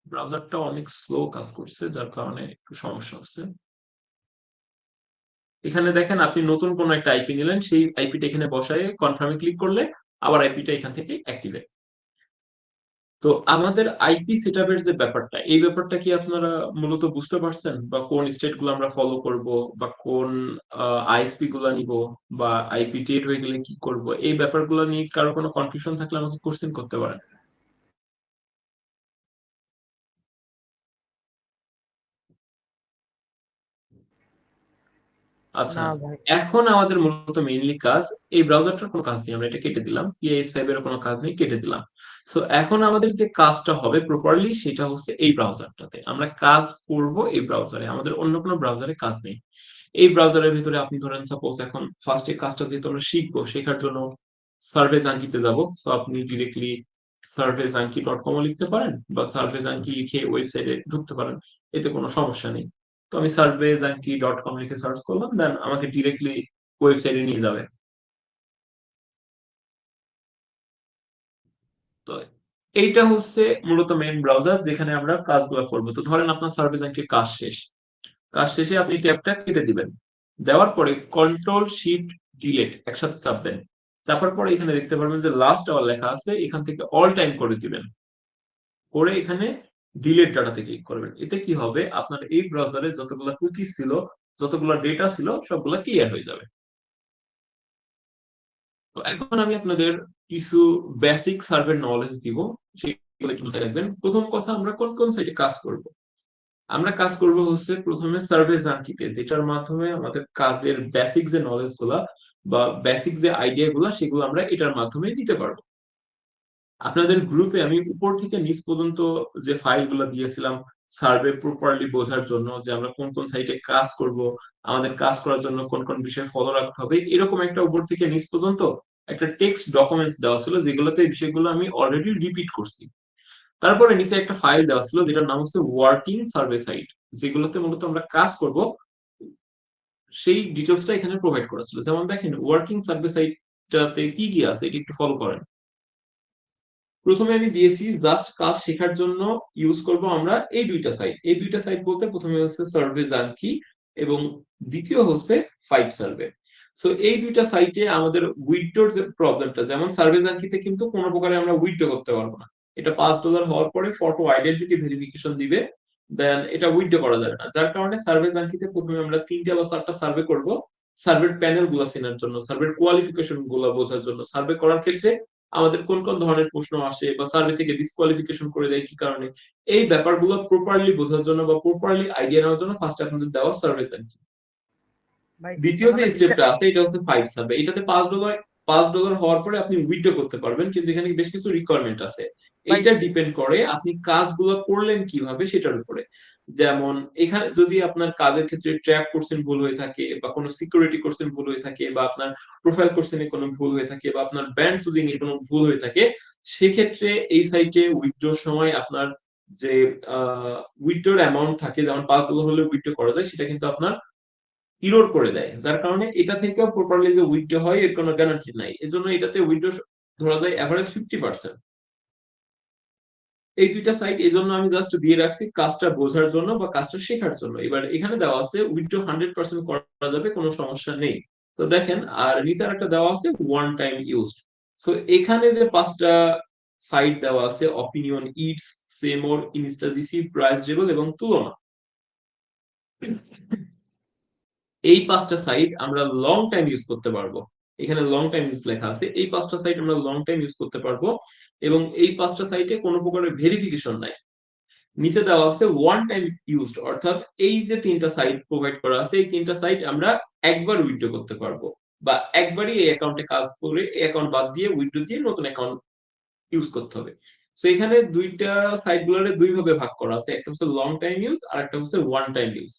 ব্রাউজারটা অনেক স্লো কাজ করছে, যার কারণে একটু সমস্যা হচ্ছে। এখানে দেখেন আপনি নতুন কোনো একটা আইপি নিলেন, সেই আইপিটা এখানে বসায় কনফার্মে ক্লিক করলে আবার আইপিটা এখান থেকে অ্যাক্টিভেট। তো আমাদের আইপি সেটআপের যে ব্যাপারটা, এই ব্যাপারটা কি আপনারা মূলত বুঝতে পারছেন, বা কোন স্টেট গুলো আমরা ফলো করব, বা কোন আইএসপি গুলা নিব, বা আইপি ডেট হয়ে গেলে কি করব, এই ব্যাপারগুলো নিয়ে কারো কোনো কনফিউশন থাকলে আমাকে কোশ্চেন করতে পারেন। আচ্ছা, না ভাই। এখন আমাদের মূলত মেইনলি কাজ, এই ব্রাউজারটার কোনো কাজ নেই, আমরা এটা কেটে দিলাম, পিএস 5 এর কোনো কাজ নেই, কেটে দিলাম। সো এখন আমাদের যে কাজটা হবে প্রপারলি, সেটা হচ্ছে এই ব্রাউজারটাতে আমরা কাজ করব। এই ব্রাউজারে আমাদের অন্য কোনো ব্রাউজারে কাজ নেই। এই ব্রাউজারের ভিতরে আপনি ধরেন সাপোজ এখন ফার্স্টে কাজটা যেহেতু আমরা শিখবো, শেখার জন্য সার্ভে জাঙ্কিতে যাব। সো আপনি directly survey junky dot com লিখতে পারেন, বা সার্ভে জাঙ্কি লিখে ওয়েবসাইটে ঢুকতে পারেন। এতে কোনো সমস্যা নেই। তো আমি surveyjanki.com লিখে সার্চ করলাম, দেন আমাকে ডিরেক্টলি ওয়েবসাইটে নিয়ে যাবে। তো এইটা হচ্ছে মূলত মেইন ব্রাউজার যেখানে আমরা কাজগুলো করব। তো ধরেন আপনার সার্ভেজাঙ্কির কাজ শেষ। কাজ শেষে আপনি ট্যাবটা কেটে দিবেন। দেওয়ার পরে কন্ট্রোল শিফট ডিলিট একসাথে চাপবেন। চাপার পরে এখানে দেখতে পারবেন যে লাস্ট আওয়ার লেখা আছে, এখান থেকে অল টাইম করে দিবেন। করে এখানে ডিলিট ডাটাতে ক্লিক করবেন। এতে কি হবে, আপনার এই ব্রাউজারে যতগুলো কুকিজ ছিল, যতগুলো ডেটা ছিল সবগুলা ক্লিয়ার হয়ে যাবে। তো এখন আমি আপনাদের কিছু বেসিক সার্ভে নলেজ দিব, সেগুলো একটু মাথায় রাখবেন। প্রথম কথা, আমরা কোন কোন সাইটে কাজ করব। আমরা কাজ করব হচ্ছে প্রথমে সার্ভে জাঙ্কিতে, যেটার মাধ্যমে আমাদের কাজের বেসিক যে নলেজ গুলা বা বেসিক যে আইডিয়া গুলা সেগুলো আমরা এটার মাধ্যমে নিতে পারবো। আপনাদের গ্রুপে আমি উপর থেকে নিচ পর্যন্ত যে ফাইলগুলো দিয়েছিলাম সার্ভে প্রপারলি বোঝার জন্য, যে আমরা কোন কোন সাইটে কাজ করব, আমাদের কাজ করার জন্য কোন কোন বিষয় ফলো রাখতে হবে, এরকম একটা উপর থেকে নিচ পর্যন্ত একটা টেক্সট ডকুমেন্টস দেওয়া ছিল, যেগুলোতে এই বিষয়গুলো আমি অলরেডি রিপিট করছি। তারপরে নিচে একটা ফাইল দেওয়া ছিল যেটার নাম হচ্ছে ওয়ার্কিং সার্ভে সাইট, যেগুলোতে মূলত আমরা কাজ করব সেই ডিটেলসটা এখানে প্রোভাইড করা ছিল। যেমন দেখেন ওয়ার্কিং সার্ভে সাইটটাতে কি কি আছে, এটা একটু ফলো করেন। প্রথমে আমি দিয়েছি জাস্ট কাজ শেখার জন্য ইউজ করব আমরা এই দুইটা সাইট। এই দুইটা সাইট বলতে প্রথমে হচ্ছে সার্ভে জাঙ্কি এবং দ্বিতীয় হচ্ছে ফাইভ সার্ভে। সো এই দুইটা সাইটে আমাদের উইথড্রোর যে প্রবলেমটা, যেমন সার্ভে জাঙ্কিতে কিন্তু কোনো প্রকারে আমরা উইথড্র করতে পারবো না। এটা $5 হওয়ার পরে ফটো আইডেন্টিটি ভেরিফিকেশন দিবে, দেন এটা উইথড্র করা যাবে না। যার কারণে সার্ভে জাঙ্কিতে প্রথমে আমরা 3টা বা 4টা সার্ভে করব, সার্ভের প্যানেল গুলা চেনার জন্য, সার্ভের কোয়ালিফিকেশন গুলা বোঝার জন্য, সার্ভে করার ক্ষেত্রে আমাদের কোন কোন ধরনের প্রশ্ন আসে বা সার্ভে থেকে ডিসকোয়ালিফিকেশন করে দেয় কি কারণে, এই ব্যাপারগুলো প্রপারলি বোঝার জন্য বা প্রপারলি আইডিয়া নেওয়ার জন্য ফার্স্ট আপনাদের দেওয়া সার্ভে জাঙ্কি। ভাই দ্বিতীয় এখন যে ইচ্ছা, স্টেপটা আছে এটা হচ্ছে ফাইভ সার্ভে। এটাতে $5 হওয়ার পরে আপনি উইথড্র করতে পারবেন, কিন্তু এখানে বেশ কিছু রিকোয়ারমেন্ট আছে। ভাই এইটা ডিপেন্ড করে আপনি কাজগুলো করলেন কিভাবে সেটার উপরে। যেমন এখানে যদি আপনার কাজের ক্ষেত্রে ট্র্যাক কোশ্চেন ভুল হয়ে থাকে বা কোনো সিকিউরিটি কোশ্চেন ভুল হয়ে থাকে বা আপনার প্রোফাইল কোশ্চেনে কোনো ভুল হয়ে থাকে বা আপনার ব্যান্ড চুজিং এ কোনো ভুল হয়ে থাকে, সেক্ষেত্রে এই সাইটে উইথড্রর সময় আপনার যে উইথড্রর অ্যামাউন্ট থাকে, যেমন $5 হলে উইথড্র করা যায়, সেটা কিন্তু আপনার ইরোর করে দেয়। যার কারণে এটা থেকেও প্রপারলি যে উইথড্র হয় এর কোনো গ্যারান্টি নাই। এজন্য এটাতে উইথড্র ধরা যায় এভারেজ 50%। এই দুইটা সাইট এজন্য আমি জাস্ট দিয়ে রাখছি কাজটা বোঝার জন্য বা কাজটা শেখার জন্য। এবার এখানে দেওয়া আছে উইথড্র 100% করা যাবে, কোনো সমস্যা নেই। তো দেখেন, আর নিচে একটা দেওয়া আছে ওয়ান টাইম ইউজড। সো এখানে যে 5টা সাইট দেওয়া আছে, অপিনিয়ন, ইটস, সেমোর, ইনস্টাজিসি, প্রাইস লেভেল এবং তুলনা, এই 5টা সাইট আমরা লং টাইম ইউজ করতে পারবো। এখানে লং টাইম ইউজ লেখা আছে, এই 5টা সাইট আমরা লং টাইম ইউজ করতে পারবো এবং এই 5টা সাইটে কোনো প্রকারের ভেরিফিকেশন নাই। নিচে দেওয়া আছে ওয়ান টাইম ইউজড, অর্থাৎ এই যে 3টা সাইট প্রোভাইড করা আছে, এই 3টা সাইট আমরা একবার উইথড্র করতে পারবো বা একবারই এই অ্যাকাউন্টে কাজ করে এই অ্যাকাউন্ট বাদ দিয়ে উইথড্র দিয়ে নতুন অ্যাকাউন্ট ইউজ করতে হবে। সো এখানে দুইটা সাইট গুলোরে দুই ভাবে ভাগ করা আছে, একটা হচ্ছে লং টাইম ইউজ আর একটা হচ্ছে ওয়ান টাইম ইউজ।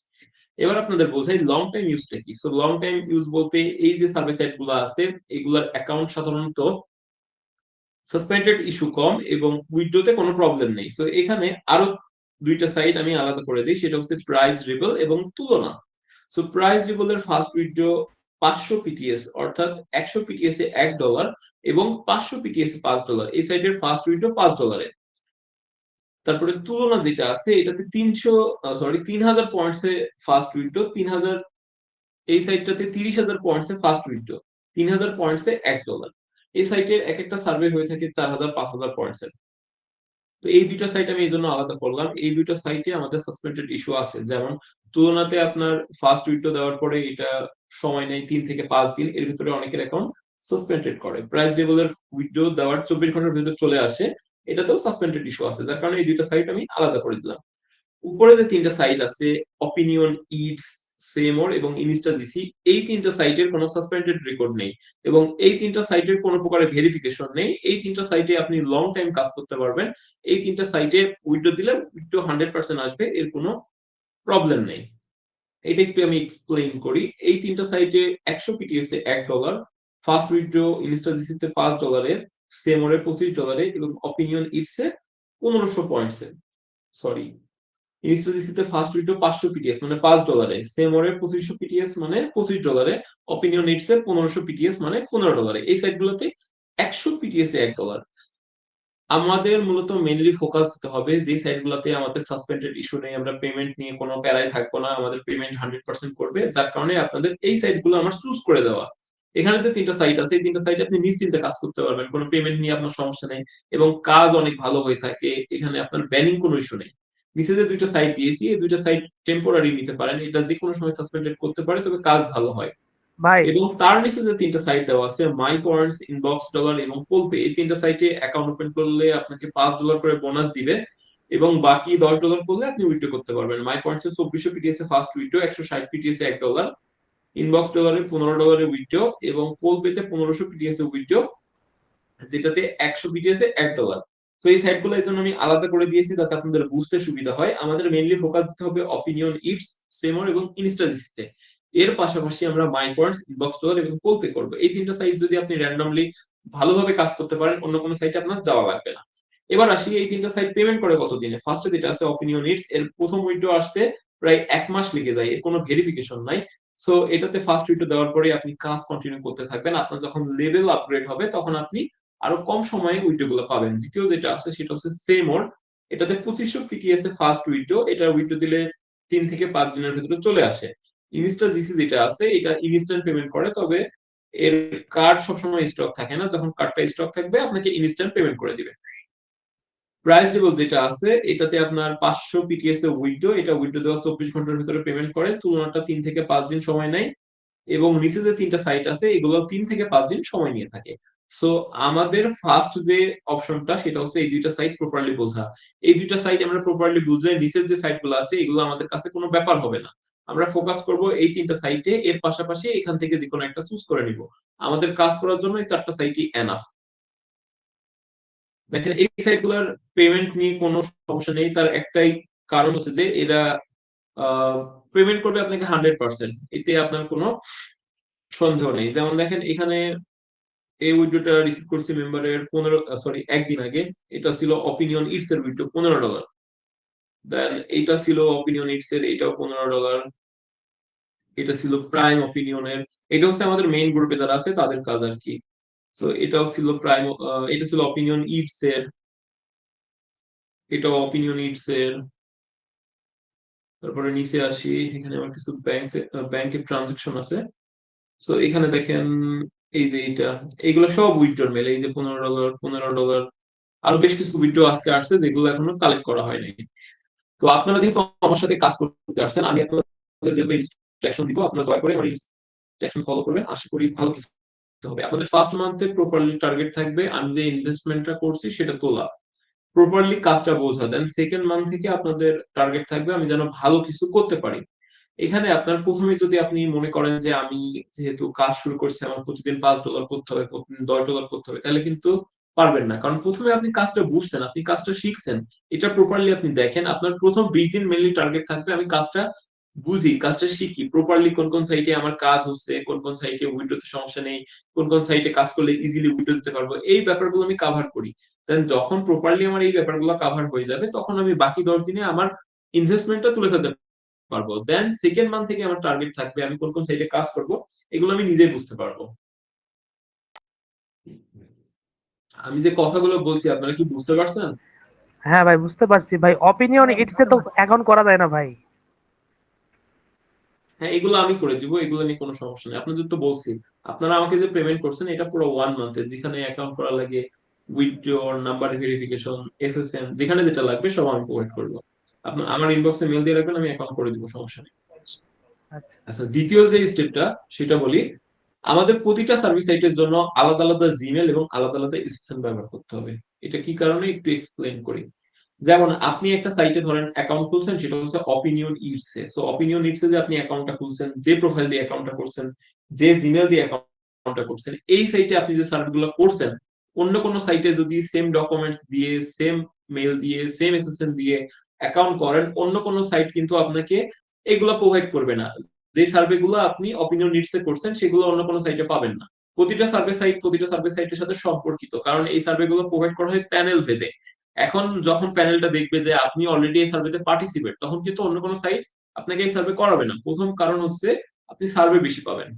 এবার আপনাদের বোঝাই লং টাইম ইউজটা কি। সো লং টাইম ইউজ বলতে এই যে সার্ভে সাইট গুলো আছে এগুলার অ্যাকাউন্ট সাধারণত সাসপেন্ডেড ইস্যু কম এবং উইথড্রোতে কোনো প্রবলেম নেই। সো এখানে আরো দুইটা সাইট আমি আলাদা করে দিই, সেটা হচ্ছে প্রাইস রিবল এবং তুলনা। সো প্রাইস রিবলের ফার্স্ট উইথড্র 500 পিটিএস, অর্থাৎ 100 পিটিএস এ $1 এবং 500 পিটিএস এ $5। এই সাইটের ফার্স্ট উইথড্র $5। তারপরে তুলনা যেটা আছে এটাতে 3000 পয়েন্টস এ ফার্স্ট উইথড্র, 3000, এই সাইটটাতে 30,000 পয়েন্টস এ ফার্স্ট উইথড্র, 3000 পয়েন্টস এ $1। এই সাইটের এক একটা সার্ভে হয়ে থাকে 4000 5000 পয়েন্টস এর। তো এই দুইটা সাইট আমি এই জন্য আলাদা করলাম। এই দুইটা সাইটে আমাদের সাসপেন্ডেড ইস্যু আছে। যেমন তুলনাতে আপনার ফার্স্ট উইথড্র দেওয়ার পরে এটা সময় নেই 3 থেকে 5 দিন, এর ভিতরে অনেকের অ্যাকাউন্ট সাসপেন্ডেড করে। প্রাইস লেভেলের উইথড্র দেওয়ার 24 ঘন্টার ভিতরে চলে আসে, এটাতেও সাসপেন্ডেড ইস্যু আছে। যার কারণে এই দুইটা সাইট আমি আলাদা করে দিলাম। উপরে যে 3টা সাইট আছে, অপিনিয়ন, ইটস, সেমোর এবং ইনস্টাজিসি, এই 3টা সাইটের কোনো সাসপেন্ডেড রেকর্ড নেই এবং এই 3টা সাইটের কোনো প্রকারের ভেরিফিকেশন নেই। এই 3টা সাইটে আপনি লং টাইম কাজ করতে পারবেন। এই 3টা সাইটে উইথড্র দিলে উইথড্র 100% আসবে, এর কোনো প্রবলেম নেই। এটা একটু আমি এক্সপ্লেইন করি। এই 3টা সাইটে 100 পিটিএস এ $1, ফার্স্ট উইথড্র ইনস্টাজিসিতে $5, সেমোরে $25 এবং অপিনিয়ন ইটস এ 1500 পয়েন্টস এ, সরি, ইনস্টাডিসিতে ফার্স্ট উইডো 500 পিটিএস মানে $5, সেমোরে 2500 পিটিএস মানে $25, অপিনিয়ন নিডস এর 1500 পিটিএস মানে $15। এই সাইটগুলোতে 100 পিটিএস এ $1। আমাদের মূলত মেইনলি ফোকাস দিতে হবে যে সাইটগুলোতে আমাদের সাসপেন্ডেড ইস্যু নেই, আমরা পেমেন্ট নিয়ে কোনো প্যারায় থাকবো না, আমাদের পেমেন্ট 100% করবে, যার কারণে আপনাদের এই সাইটগুলো আমার চুজ করে দেওয়া। এখানে যে তিনটা সাইট আছে এই তিনটা সাইটে আপনি নিশ্চিন্তে কাজ করতে পারবেন, কোনো পেমেন্ট নিয়ে আপনার সমস্যা নেই এবং কাজ অনেক ভালো হয়ে থাকে। এখানে আপনার ব্যানিং কোনো ইস্যু নেই। নিচে যে দুইটা সাইট দিয়েছি এই দুইটা সাইট টেম্পোরারি নিতে পারেন, এটা যে কোনো সময় সাসপেন্ডেড করতে পারে, তবে কাজ ভালো হয়। ভাই এবং তার নিচে যে তিনটা সাইট দেওয়া আছে মাই পয়েন্টস, ইনবক্স ডলার এবং পোলপে, এই তিনটা সাইটে অ্যাকাউন্ট ওপেন করলে আপনাকে $5 করে বোনাস দিবে এবং বাকি $10 করলে আপনি উইথড্র করতে পারবেন। মাই পয়েন্টস এ 2400 পিটিএস এ ফার্স্ট উইথড্র, 160 পিটিএস এ $1, ইনবক্স ডলারে $15 উইথড্র এবং পোলপেতে 1500 পিটিএস এ উইথড্র, যেটাতে 100 বিটিএস এ $1। তো এই সাইটগুলো এই জন্য আমি আলাদা করে দিয়েছি যাতে আপনাদের বুঝতে সুবিধা হয়। আমাদের মেইনলি ফোকাস দিতে হবে অপিনিয়ন ইটস, সেমর এবং ইনস্টাজিসিতে। এর পাশাপাশি আমরা মাই পয়েন্টস, ইনবক্স ডলার এবং পোলপে করব। এই তিনটা সাইট যদি আপনি র্যান্ডমলি ভালোভাবে কাজ করতে পারেন, অন্য কোনো সাইটে আপনার যাওয়া লাগবে না। এবার আসি এই তিনটা সাইট পেমেন্ট করে কত দিনে। ফার্স্টে যেটা আছে অপিনিয়ন ইটস, এর প্রথম উইন্ডো আসতে প্রায় 1 মাস লেগে যায়, এর কোনো ভেরিফিকেশন নাই। সো এটাতে ফার্স্ট উইন্ডো দেওয়ার পরে আপনি কাজ কন্টিনিউ করতে থাকবেন, আপনার যখন লেভেল আপগ্রেড হবে তখন আপনি আরো কম সময়ে উইড্রো গুলো পাবেন। দ্বিতীয় যেটা আছে সেটা হচ্ছে সেমোর, এটাতে 2500 পিটিএস এ ফার্স্ট উইড্রো, এটা উইড্রো দিলে 3 থেকে 5 দিনের ভিতরে চলে আসে। ইনস্টা জিসি যেটা আছে এটা ইনস্ট্যান্ট পেমেন্ট করে, তবে এর কার্ড সবসময় স্টক থাকে না, যখন কার্ডটা স্টক থাকবে আপনাকে ইনস্ট্যান্ট পেমেন্ট করে দিবে। প্রাইস লেভেল যেটা আছে এটাতে আপনার 500 পিটিএস এ উইড্রো, এটা উইড্রো দেওয়া 24 ঘন্টার ভিতরে পেমেন্ট করে, তুলনাটা 3 থেকে 5 দিন সময় নেয় এবং নিচে যে তিনটা সাইট আছে এগুলো 3 থেকে 5 দিন সময় নিয়ে থাকে। সো আমাদের ফার্স্ট যে অপশনটা সেটা হচ্ছে এই দুইটা সাইট প্রপারলি বোঝা। এই দুইটা সাইট আমরা প্রপারলি বুঝলে নিচের যে সাইটগুলো আছে এগুলো আমাদের কাছে কোনো ব্যাপার হবে না। আমরা ফোকাস করব এই তিনটা সাইটে, এর পাশাপাশি এখান থেকে যে কোনো একটা চুজ করে নিব। আমাদের কাজ করার জন্য এই চারটা সাইটই এনাফ। দেখেন এই সাইটগুলোর পেমেন্ট নিয়ে কোনো সমস্যা নেই, তার একটাই কারণ হচ্ছে যে এরা পেমেন্ট করবে আপনাকে 100%, এতে আপনার কোনো সন্দেহ নেই। যেমন দেখেন এখানে এই উইড্রোটা রিসিভ করছি মেম্বারের 1 দিন আগে। এটা ছিল অপিনিয়ন ইটস এর উইড্রো $15। দেন এইটা ছিল অপিনিয়ন ইটস এর, এটাও $15। এটা ছিল প্রাইম অপিনিয়নের, এটা হচ্ছে আমাদের মেইন গ্রুপে যারা আছে তাদের কাজ আর কি। তো এটাও ছিল প্রাইম, এটা ছিল অপিনিয়ন ইটস এর, এটাও অপিনিয়ন ইটস এর। তারপরে নিচে আসি, এখানে আমার কিছু ব্যাংকের ট্রানজাকশন আছে। তো এখানে দেখেন এই যে এইটা, এইগুলো সব উইথড্রর মেল, এই যে $15, আরো বেশ কিছু উইথড্র আজকে আসছে যেগুলো এখনো কালেক্ট করা হয়নি। তো আপনারা যেহেতু আমার সাথে কাজ করতে আসছেন, আমি আপনাদের যে ইনস্ট্রাকশন দিব আপনারা দয়া করে আমার ইনস্ট্রাকশন ফলো করবেন, আশা করি ভালো কিছু হবে। আপনাদের ফার্স্ট মান্থে প্রপারলি টার্গেট থাকবে আমি যে ইনভেস্টমেন্টটা করছি সেটা তোলা, প্রপারলি কাজটা বোঝা। দেন সেকেন্ড মান্থ থেকে আপনাদের টার্গেট থাকবে আমি যেন ভালো কিছু করতে পারি। এখানে আপনার প্রথমে যদি আপনি মনে করেন যে আমি যেহেতু কাজ শুরু করছি আমার প্রতিদিন $5 করতে হবে, প্রতিদিন $10 করতে হবে, তাহলে কিন্তু পারবেন না। কারণ প্রথমে আপনি কাজটা বুঝছেন, আপনি কাজটা শিখছেন, এটা প্রপারলি আপনি দেখেন। আপনার প্রথম 20 দিন মেনলি টার্গেট থাকবে আমি কাজটা বুঝি, কাজটা শিখি প্রপারলি, কোন কোন সাইটে আমার কাজ হচ্ছে, কোন কোন সাইটে উইন্ডোতে সমস্যা নেই, কোন কোন সাইটে কাজ করলে ইজিলি উইন্ডো দিতে পারবো, এই ব্যাপারগুলো আমি কাভার করি। দেন যখন প্রপারলি আমার এই ব্যাপারগুলো কাভার হয়ে যাবে তখন আমি বাকি 10 দিনে আমার ইনভেস্টমেন্টটা তুলে ফেলতে পারবো। দেন সেকেন্ড মান্থ থেকে আমার টার্গেট থাকবে আমি কোন কোন সাইটে কাজ করব, এগুলো আমি নিজেই বুঝতে পারবো। আমি যে কথাগুলো বলছি আপনারা কি বুঝতে পারছেন? হ্যাঁ ভাই, বুঝতে পারছি ভাই। অপিনিয়ন ইটস এ তো অ্যাকাউন্ট করা যায় না ভাই। হ্যাঁ, এগুলো আমি করে দিব, এগুলো নিয়ে কোনো সমস্যা নেই। আপনাদের তো বলছি আপনারা আমাকে যে পেমেন্ট করছেন এটা পুরো 1 মান্থে, যেখানে অ্যাকাউন্ট করা লাগে, উইথড্র, নাম্বার ভেরিফিকেশন, এসএসএন, যেখানে যেটা লাগবে সব আমি প্রোভাইড করবো। আপনার আমার ইনবক্সে মেল দিয়ে রাখবেন, আমি অ্যাকাউন্ট করে দিব, সমস্যা নেই। আচ্ছা। আচ্ছা, দ্বিতীয় যে স্টেপটা সেটা বলি। আমাদের প্রতিটা সার্ভিস সাইটের জন্য আলাদা আলাদা জিমেল এবং আলাদা আলাদা এসএসএন ব্যবহার করতে হবে। এটা কি কারণে একটু এক্সপ্লেইন করি। যেমন আপনি একটা সাইটে ধরেন অ্যাকাউন্ট খুলছেন, সেটা হচ্ছে অপিনিয়ন ইটসে। সো অপিনিয়ন ইটসে যে আপনি অ্যাকাউন্টটা খুলছেন, যে প্রোফাইল দিয়ে অ্যাকাউন্টটা করছেন, যে জিমেল দিয়ে অ্যাকাউন্টটা করছেন, এই সাইটে আপনি যে সার্ভগুলো করছেন, অন্য কোনো সাইটে যদি সেম ডকুমেন্টস দিয়ে, সেম মেল দিয়ে, সেম এসএসএন দিয়ে অ্যাকাউন্ট করেন, অন্য কোনো সাইট কিন্তু আপনাকে এগুলো প্রোভাইড করবে না। যে সার্ভে গুলো আপনি অপিনিয়ন নিডসে করছেন সেগুলো অন্য কোনো সাইটে পাবেন না। প্রতিটা সার্ভে সাইটের সাথে সম্পর্কিত, কারণ এই সার্ভে গুলো প্রোভাইড করা হয় প্যানেল ভেদে। এখন যখন প্যানেলটা দেখবে যে আপনি অলরেডি এই সার্ভেতে পার্টিসিপেট, তখন কিন্তু অন্য কোনো সাইট আপনাকে এই সার্ভে করাবে না। প্রথম কারণ হচ্ছে আপনি সার্ভে বেশি পাবেন।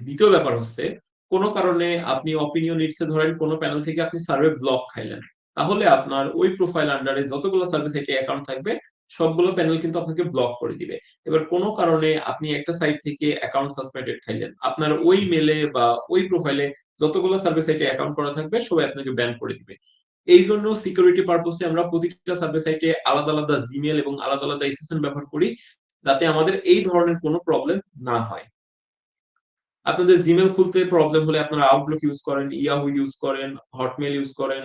দ্বিতীয় ব্যাপার হচ্ছে কোনো কারণে আপনি অপিনিয়ন লিডসে ধরেন কোনো প্যানেল থেকে আপনি সার্ভে ব্লক খাইলেন, তাহলে আপনার ওই প্রোফাইল আন্ডারে যতগুলো সার্ভে সাইটে অ্যাকাউন্ট থাকবে সবগুলো প্যানেল কিন্তু আপনাকে ব্লক করে দিবে। এবার কোনো কারণে আপনি একটা সাইট থেকে অ্যাকাউন্ট সাসপেন্ডেড খাইলেন, আপনার ওই মেলে বা ওই প্রোফাইলে যতগুলো সার্ভে সাইটে অ্যাকাউন্ট করা থাকবে সবাই আপনাকে ব্যান করে দিবে। এই জন্য সিকিউরিটি পারপোসে আমরা প্রতিটা সার্ভে সাইটে আলাদা আলাদা জিমেল এবং আলাদা আলাদা এসএসএন ব্যবহার করি, যাতে আমাদের এই ধরনের কোনো প্রবলেম না হয়। আপনাদের জিমেল খুলতে প্রবলেম হলে আপনারা আউটলুক ইউজ করেন, ইয়াহু ইউজ করেন, হটমেল ইউজ করেন,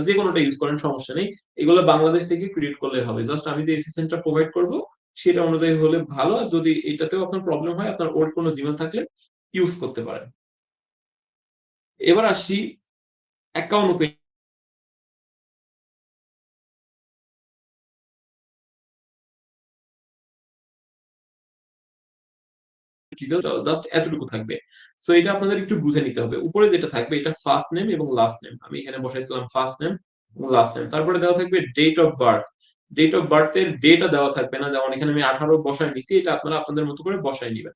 যে কোনোটা ইউজ করেন, সমস্যা নেই। এগুলো বাংলাদেশ থেকে ক্রিয়েট করলে হবে। জাস্ট আমি যে এসএসএনটা প্রোভাইড করব সেটা অনুযায়ী হলে ভালো। আর যদি এটাতেও আপনার প্রবলেম হয়, আপনার ওল্ড কোনো জিমেল থাকলে ইউজ করতে পারেন। এবার আসি অ্যাকাউন্ট ওপেন ডিটেইলস, জাস্ট এতটুকু থাকবে। সো এটা আপনাদের একটু বুঝে নিতে হবে। উপরে যেটা থাকবে এটা ফার্স্ট নেম এবং লাস্ট নেম। আমি এখানে বসাই দিলাম ফার্স্ট নেম এবং লাস্ট নেম। তারপরে দেওয়া থাকবে date of birth. Date of birth এর ডেটা দেওয়া থাকবে না, যেমন এখানে আমি 18 বসায় নিছি, এটা আপনারা আপনাদের মতো করে বসায় নিবেন।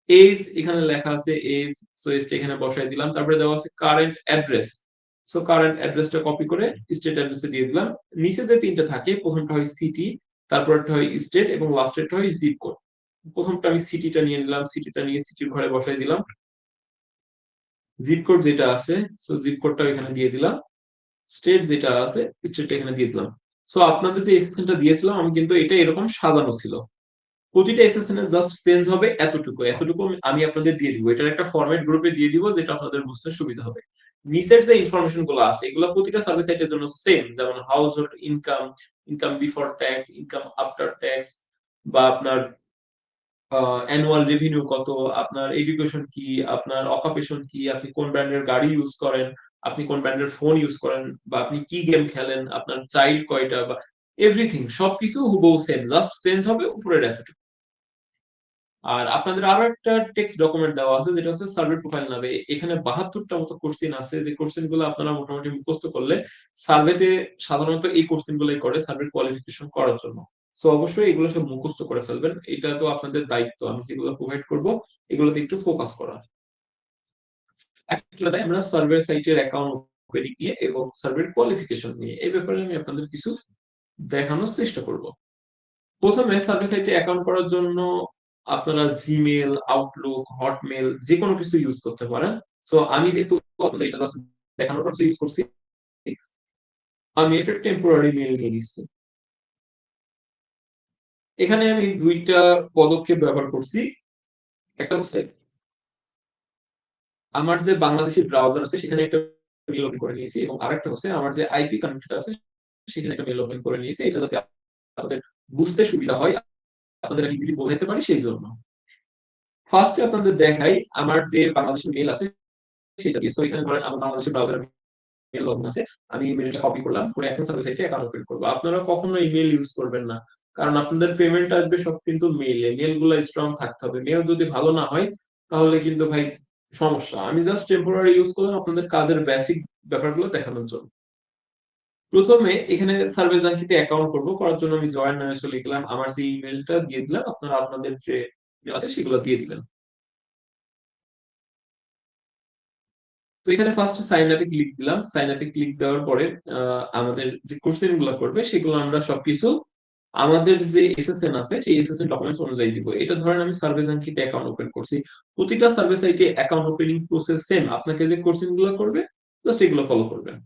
এজ এখানে লেখা আছে এজ, সো এজটা এখানে বসায় দিলাম। তারপরে দেওয়া আছে কারেন্ট অ্যাড্রেস, সো কারেন্ট অ্যাড্রেসটা কপি করে স্টেট অ্যাড্রেসে দিয়ে দিলাম। নিচে যে তিনটা থাকে, প্রথমটা হয় সিটি, তারপরটা হয় স্টেট এবং লাস্টেরটা হয় জিপ কোড। প্রথমটা আমি সিটিটা নিয়ে নিলাম, সিটিটা নিয়ে সিটির ঘরে বসাই দিলাম। জিপ কোড যেটা আছে, সো জিপ কোডটা এখানে দিয়ে দিলাম। স্টেট যেটা আছে, স্টেটটা এখানে দিয়ে দিলাম। সো আপনাদের যে এসএসএনটা দিয়েছিলাম আমি কিন্তু এটা এরকম সাজানো ছিল। প্রতিটা এসএসএন এর জাস্ট চেঞ্জ হবে এতটুকু, এতটুকু আমি আপনাদের দিয়ে দিব। এটার একটা ফরম্যাট গ্রুপে দিয়ে দিব, যেটা আপনাদের বুঝতে সুবিধা হবে। নিচের যে ইনফরমেশন গুলো আছে এগুলো প্রতিটা সার্ভিস সাইটের জন্য সেম, যেমন house hold income, income before tax, income after tax, বা আপনার অ্যানুয়াল রেভিনিউ কত, আপনার এডুকেশন কি, আপনার অকুপেশন কি, আপনি কোন ব্র্যান্ডের গাড়ি ইউজ করেন, আপনি কোন ব্র্যান্ডের ফোন ইউজ করেন, বা আপনি কি গেম খেলেন, আপনার চাইল্ড কয়টা, বা এভরিথিং সবকিছু হুবহু সেম, জাস্ট চেঞ্জ হবে উপরের এতটুকু। আর আপনাদের আরো একটা টেক্সট ডকুমেন্ট দেওয়া আছে যেটা হচ্ছে সার্ভে প্রোফাইল নামে। এখানে 72টা মতো কোশ্চেন আছে, যে কোশ্চেন গুলো আপনারা মোটামুটি মুখস্থ করলে সার্ভেতে সাধারণত এই কোশ্চেন গুলোই করে সার্ভে কোয়ালিফিকেশন করার জন্য। সো অবশ্যই এগুলো সব মুখস্থ করে ফেলবেন, এটা তো আপনাদের দায়িত্ব। আমি যেগুলো প্রোভাইড করব এগুলোতে একটু ফোকাস করা। একটা আমরা সার্ভে সাইটের অ্যাকাউন্ট ওপেনিং নিয়ে এবং সার্ভের কোয়ালিফিকেশন নিয়ে এই ব্যাপারে আমি আপনাদের কিছু দেখানোর চেষ্টা করব। প্রথমে সার্ভে সাইটে অ্যাকাউন্ট করার জন্য আপনারা জিমেল, আউটলুক, হটমেল যে কোনো কিছু ইউজ করতে পারেন। সো আমি যেহেতু আপনাদের এটা জাস্ট দেখানোর পর ইউজ করছি, আমি একটা টেম্পোরারি মেইল নিয়ে নিচ্ছি। এখানে আমি দুইটা পদক্ষেপ ব্যবহার করছি। একটা হচ্ছে আমার যে বাংলাদেশি ব্রাউজার আছে সেখানে একটা মেইল ওপেন করে নিয়েছি, এবং আরেকটা হচ্ছে আমার যে আইপি কানেক্টেড আছে সেখানে একটা মেইল ওপেন করে নিয়েছি। এটা যাতে আপনাদের বুঝতে সুবিধা হয়, আপনাদের আমি ইজিলি বোঝাতে পারি সেই জন্য। ফার্স্টে আপনাদের দেখাই আমার যে বাংলাদেশি মেইল আছে সেটা দিয়ে। সো এখানে ধরেন আমার বাংলাদেশের ব্রাউজার মেইল লগইন আছে, আমি মেইলটা কপি করলাম করে এখন সার্ভিস অ্যাকাউন্ট ওপেন করব। আপনারা কখনো ইমেল ইউজ করবেন না, কারণ আপনাদের পেমেন্ট আসবে সব কিন্তু মেইলে। মেইলগুলো স্ট্রং থাকতে হবে। মেইল যদি ভালো না হয় তাহলে কিন্তু ভাই সমস্যা। আমি জাস্ট টেম্পোরারি ইউজ করলাম আপনাদের কাজের বেসিক ব্যাপারগুলো দেখানোর জন্য। প্রথমে এখানে সার্ভিস আংকিতে অ্যাকাউন্ট করব, করার জন্য আমি জয়েন নামে লিখলাম, আমার যে ইমেলটা দিয়ে দিলাম, আপনারা আপনাদের যে email আছে সেগুলো দিয়ে দিবেন। তো এখানে ফার্স্ট সাইন আপে ক্লিক দিলাম। সাইন আপে ক্লিক দেওয়ার পরে আমাদের যে কোশ্চেন গুলো করবে সেগুলো আমরা সবকিছু আমাদের যে এসএসএন আছে সেই এসএসএন ডকুমেন্টস অনুযায়ী দিব। এটা ধরেন আমি সার্ভিস আংকিতে অ্যাকাউন্ট ওপেন করছি। প্রতিটা সার্ভিস সাইটে অ্যাকাউন্ট ওপেনিং প্রসেস সেম। আপনাকে যে কোশ্চেন গুলো করবে জাস্ট এগুলো ফলো করবেন।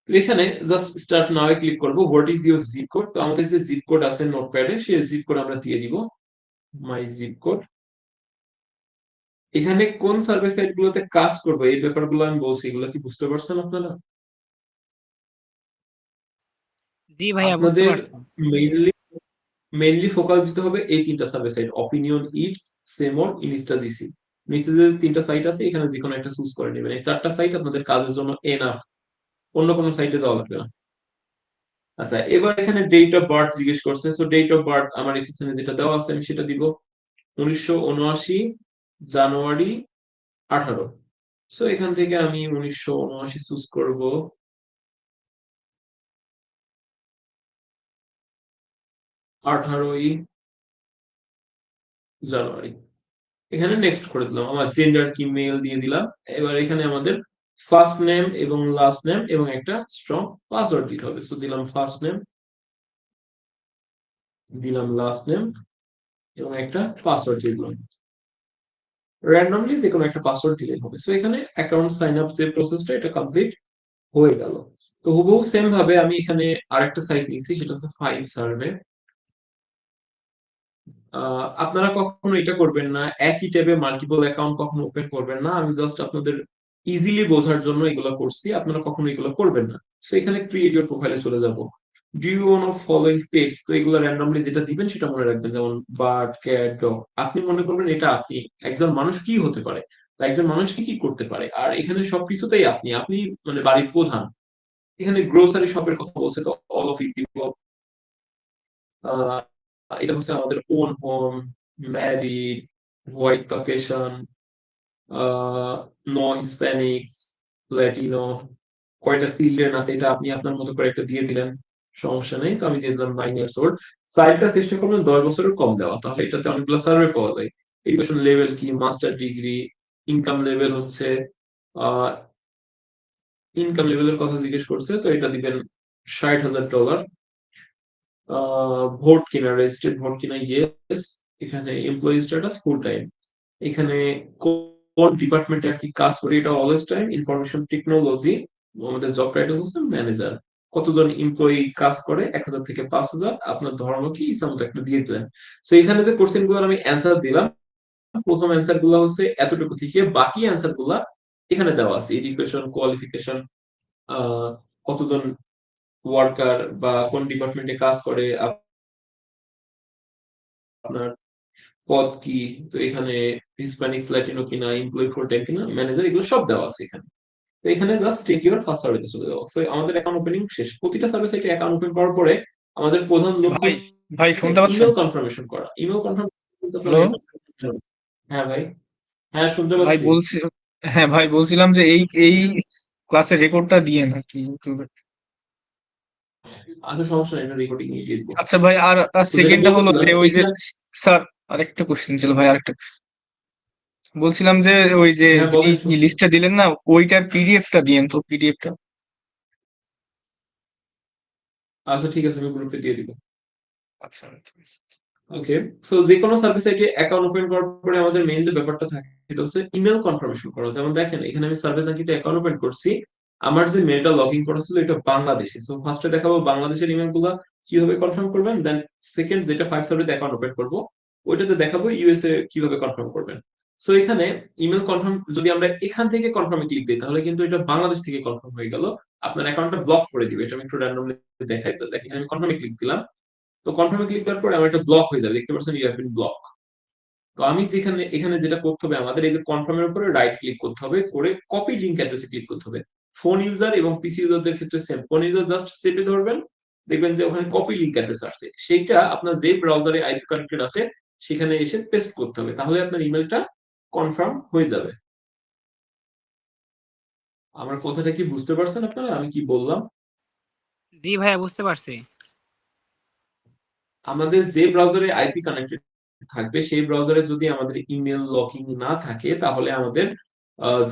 তো এখানে জাস্ট স্টার্ট নাও এ ক্লিক করব। What is your zip code? তো আমাদের যে জিপ কোড আছে নোটপ্যাডে সেই জিপ কোড আমরা দিয়ে দিব। মাই জিপ কোড। এখানে কোন সার্ভিস সাইট গুলোতে কাজ করবে এই ব্যাপারগুলো আমি বলছি, এগুলো কি বুঝতে পারছেন আপনারা? জি ভাইয়া, বুঝতে আপনাদের পারছি। মেইনলি মেইনলি ফোকাস দিতে হবে এই তিনটা সার্ভিস সাইট, অপিনিয়ন, ইটস, সেমর, ইনস্টা জিসি। নিচে যে তিনটা সাইট আছে এখানে যে কোনো একটা চুজ করে নেবেন। এই চারটা সাইট আপনাদের কাজের জন্য এনাফ, অন্য কোনো সাইটে যাওয়া লাগবে না। আচ্ছা, এবার এখানে ডেট অফ বার্থ জিজ্ঞেস করছে। সো ডেট অফ বার্থ আমার এসএসএন এ যেটা দেওয়া আছে আমি সেটা দিব, 1979 জানুয়ারি 18। সো এখান থেকে আমি 1979 চুজ করব। 18ই জানুয়ারি। এখানে নেক্সট করে দিলাম, আমার জেন্ডার কি মেল দিয়ে দিলাম। এবার এখানে আমাদের ফার্স্ট নেম এবং লাস্ট নেম এবং একটা স্ট্রং পাসওয়ার্ড দিতে হবে। সো দিলাম ফার্স্ট নেম, দিলাম লাস্ট নেম এবং একটা পাসওয়ার্ড দিয়ে দিলাম। র্যান্ডমলি যে কোনো একটা পাসওয়ার্ড দিলেই হবে। সো এখানে অ্যাকাউন্ট সাইন আপ যে প্রসেসটা এটা কমপ্লিট হয়ে গেল। তো হুবহু সেম ভাবে আমি এখানে আরেকটা সাইট নিয়েছি, সেটা হচ্ছে ফাইভ সার্ভে। আপনারা কখনো এটা করবেন না, একই ট্যাবে মাল্টিপল অ্যাকাউন্ট কখনো ওপেন করবেন না। আমি জাস্ট আপনাদের ইজিলি বোঝার জন্য এগুলো করছি, আপনারা কখনো এগুলো করবেন না। সো এখানে ক্রিয়েট ইওর প্রোফাইলে চলে যাব। Do you want to following pets, তো এগুলো র্যান্ডমলি যেটা দিবেন সেটা মনে রাখবেন, যেমন বার্ড, ক্যাট, ডগ। আপনি মনে করবেন এটা আপনি, একজন মানুষ কি হতে পারে বা একজন মানুষ কি কি করতে পারে, আর এখানে সবকিছুতেই আপনি আপনি মানে বাড়ির প্রধান। এখানে গ্রোসারি শপের কথা বলছে, তো অল অফ ইট। এটা হচ্ছে আমাদের own home, married, white Caucasian, no Hispanics, Latino, কয়টা চিলড্রেন আছে এটা আপনি আপনার মতো করে একটা দিয়ে দিলেন, সমস্যা নেই। তো আমি দিয়ে দিলাম 9 years old। সাইজটা চেষ্টা করবেন 10 বছরের কম দেওয়া, তাহলে এটাতে অনেকগুলো সার্ভে পাওয়া যায়। এডুকেশন লেভেল কি, মাস্টার ডিগ্রি। ইনকাম লেভেল হচ্ছে আহ ইনকাম লেভেলের কথা জিজ্ঞেস করছে, তো এটা দিবেন $60,000। ভোট কিনা, রেজিস্টার্ড ভোট কিনা, ইয়েস। এখানে এমপ্লয়ি স্ট্যাটাস ফুল টাইম। এখানে কোন ডিপার্টমেন্টে আর কি কাজ করে, এটা অলওয়েজ টাইম ইনফরমেশন টেকনোলজি। আমাদের জব টাইটেল হচ্ছে ম্যানেজার। কতজন এমপ্লয়ি কাজ করে, 1,000 থেকে 5,000। আপনার ধর্ম কি, ইসলাম তো একটা দিয়ে দিলেন। তো এখানে যে কোশ্চেন গুলো আমি অ্যান্সার দিলাম, প্রথম অ্যান্সার গুলো হচ্ছে এতটুকু থেকে, বাকি অ্যান্সার গুলা এখানে দেওয়া আছে। এডুকেশন, কোয়ালিফিকেশন, কতজন ওয়ার্কার বা কোন ডিপার্টমেন্টে কাজ করে, আপনার পদ কি, তো এখানে হিসপ্যানিক্স, ল্যাটিনো কিনা, এমপ্লয়ি ফুল টাইম কিনা, ম্যানেজার, এগুলো সব দেওয়া আছে এখানে। তো এখানে জাস্ট টেক ইউর ফার্স্ট সার্ভিসে চলে যাওয়া। সো আমাদের অ্যাকাউন্ট ওপেনিং শেষ। প্রতিটা সার্ভিস একটা অ্যাকাউন্ট ওপেন করার পরে আমাদের প্রধান লক্ষ্য ভাই ভাই হচ্ছে শুনতে পাচ্ছেন? ইমেল কনফার্মেশন করা। Email confirmation. হ্যালো হ্যাঁ ভাই, হ্যাঁ শুনতে ভাই পাচ্ছি। বলছি, হ্যাঁ ভাই বলছিলাম যে এই এই ক্লাসের রেকর্ডটা দিয়ে নাকি ইউটিউবে। আচ্ছা সমস্যা নেই, এটা রেকর্ডিং নিয়ে দিয়ে দিবো। আচ্ছা ভাই, আর তো যেটা সেকেন্ডটা হলো বলতেছিলাম যে ওই যে এখানে। স্যার, আরেকটা কোশ্চেন ছিল ভাই, আরেকটা বলছিলাম যে ওই যে হ্যাঁ বলেন, শুনছি। লিস্টটা দিলেন না, ওইটার পিডিএফটা দিয়েন তো, পিডিএফটা। আচ্ছা ঠিক আছে, আমি গ্রুপে দিয়ে দিব। আচ্ছা ঠিক আছে। ওকে। সো যে কোনো সার্ভিস সাইটে অ্যাকাউন্ট ওপেন করার পরে আমাদের মেইন যে ব্যাপারটা থাকে সেটা হচ্ছে ইমেল কনফার্মেশন করা। যেমন দেখেন এখানে আমি সার্ভিস সাইটে অ্যাকাউন্ট ওপেন করছি, আমার যে মেলটা লগ ইন করা ছিল এটা বাংলাদেশি। সো ফার্স্টে দেখাবো বাংলাদেশের ইমেল গুলা কিভাবে কনফার্ম করবেন, দেন সেকেন্ড যেটা ফাইভ সার্ভিসে অ্যাকাউন্ট ওপেন করবো ওইটাতে দেখাবো ইউএসএ কিভাবে কনফার্ম করবেন। সো এখানে ইমেল কনফার্ম যদি আমরা এখান থেকে কনফার্মে ক্লিক দিই তাহলে কিন্তু এটা বাংলাদেশ থেকে কনফার্ম হয়ে গেল, আপনার অ্যাকাউন্টটা ব্লক করে দিবে। এটা আমি একটু র্যান্ডমলি দেখাই। তো দেখেন আমি কনফার্মে ক্লিক দিলাম, তো কনফার্মে ক্লিক করার পরে আমার একটা ব্লক হয়ে যাবে, দেখতে পাচ্ছেন ইউ হ্যাভ বিন ব্লক। তো আমি যেখানে এখানে যেটা করতে হবে, আমাদের এই যে কনফার্মের উপরে রাইট ক্লিক করতে হবে, করে কপি লিংক অ্যাড্রেসে ক্লিক করতে হবে। ফোন ইউজার এবং পিসি ইউজারদের ক্ষেত্রে সেম। ফোন ইউজার জাস্ট চেপে ধরবেন, দেখবেন যে ওখানে কপি লিংক অ্যাড্রেস আসছে, সেইটা আপনার যে ব্রাউজারে আইপি কানেক্টেড আছে সেখানে এসে পেস্ট করতে হবে, তাহলে আপনার ইমেলটা কনফার্ম হয়ে যাবে। আমার কথাটা কি বুঝতে পারছেন আপনারা, আমি কি বললাম? জি ভাইয়া বুঝতে পারছি। আমাদের যে ব্রাউজারে আইপি কানেক্টেড থাকবে সেই ব্রাউজারে যদি আমাদের ইমেল লকিং না থাকে তাহলে আমাদের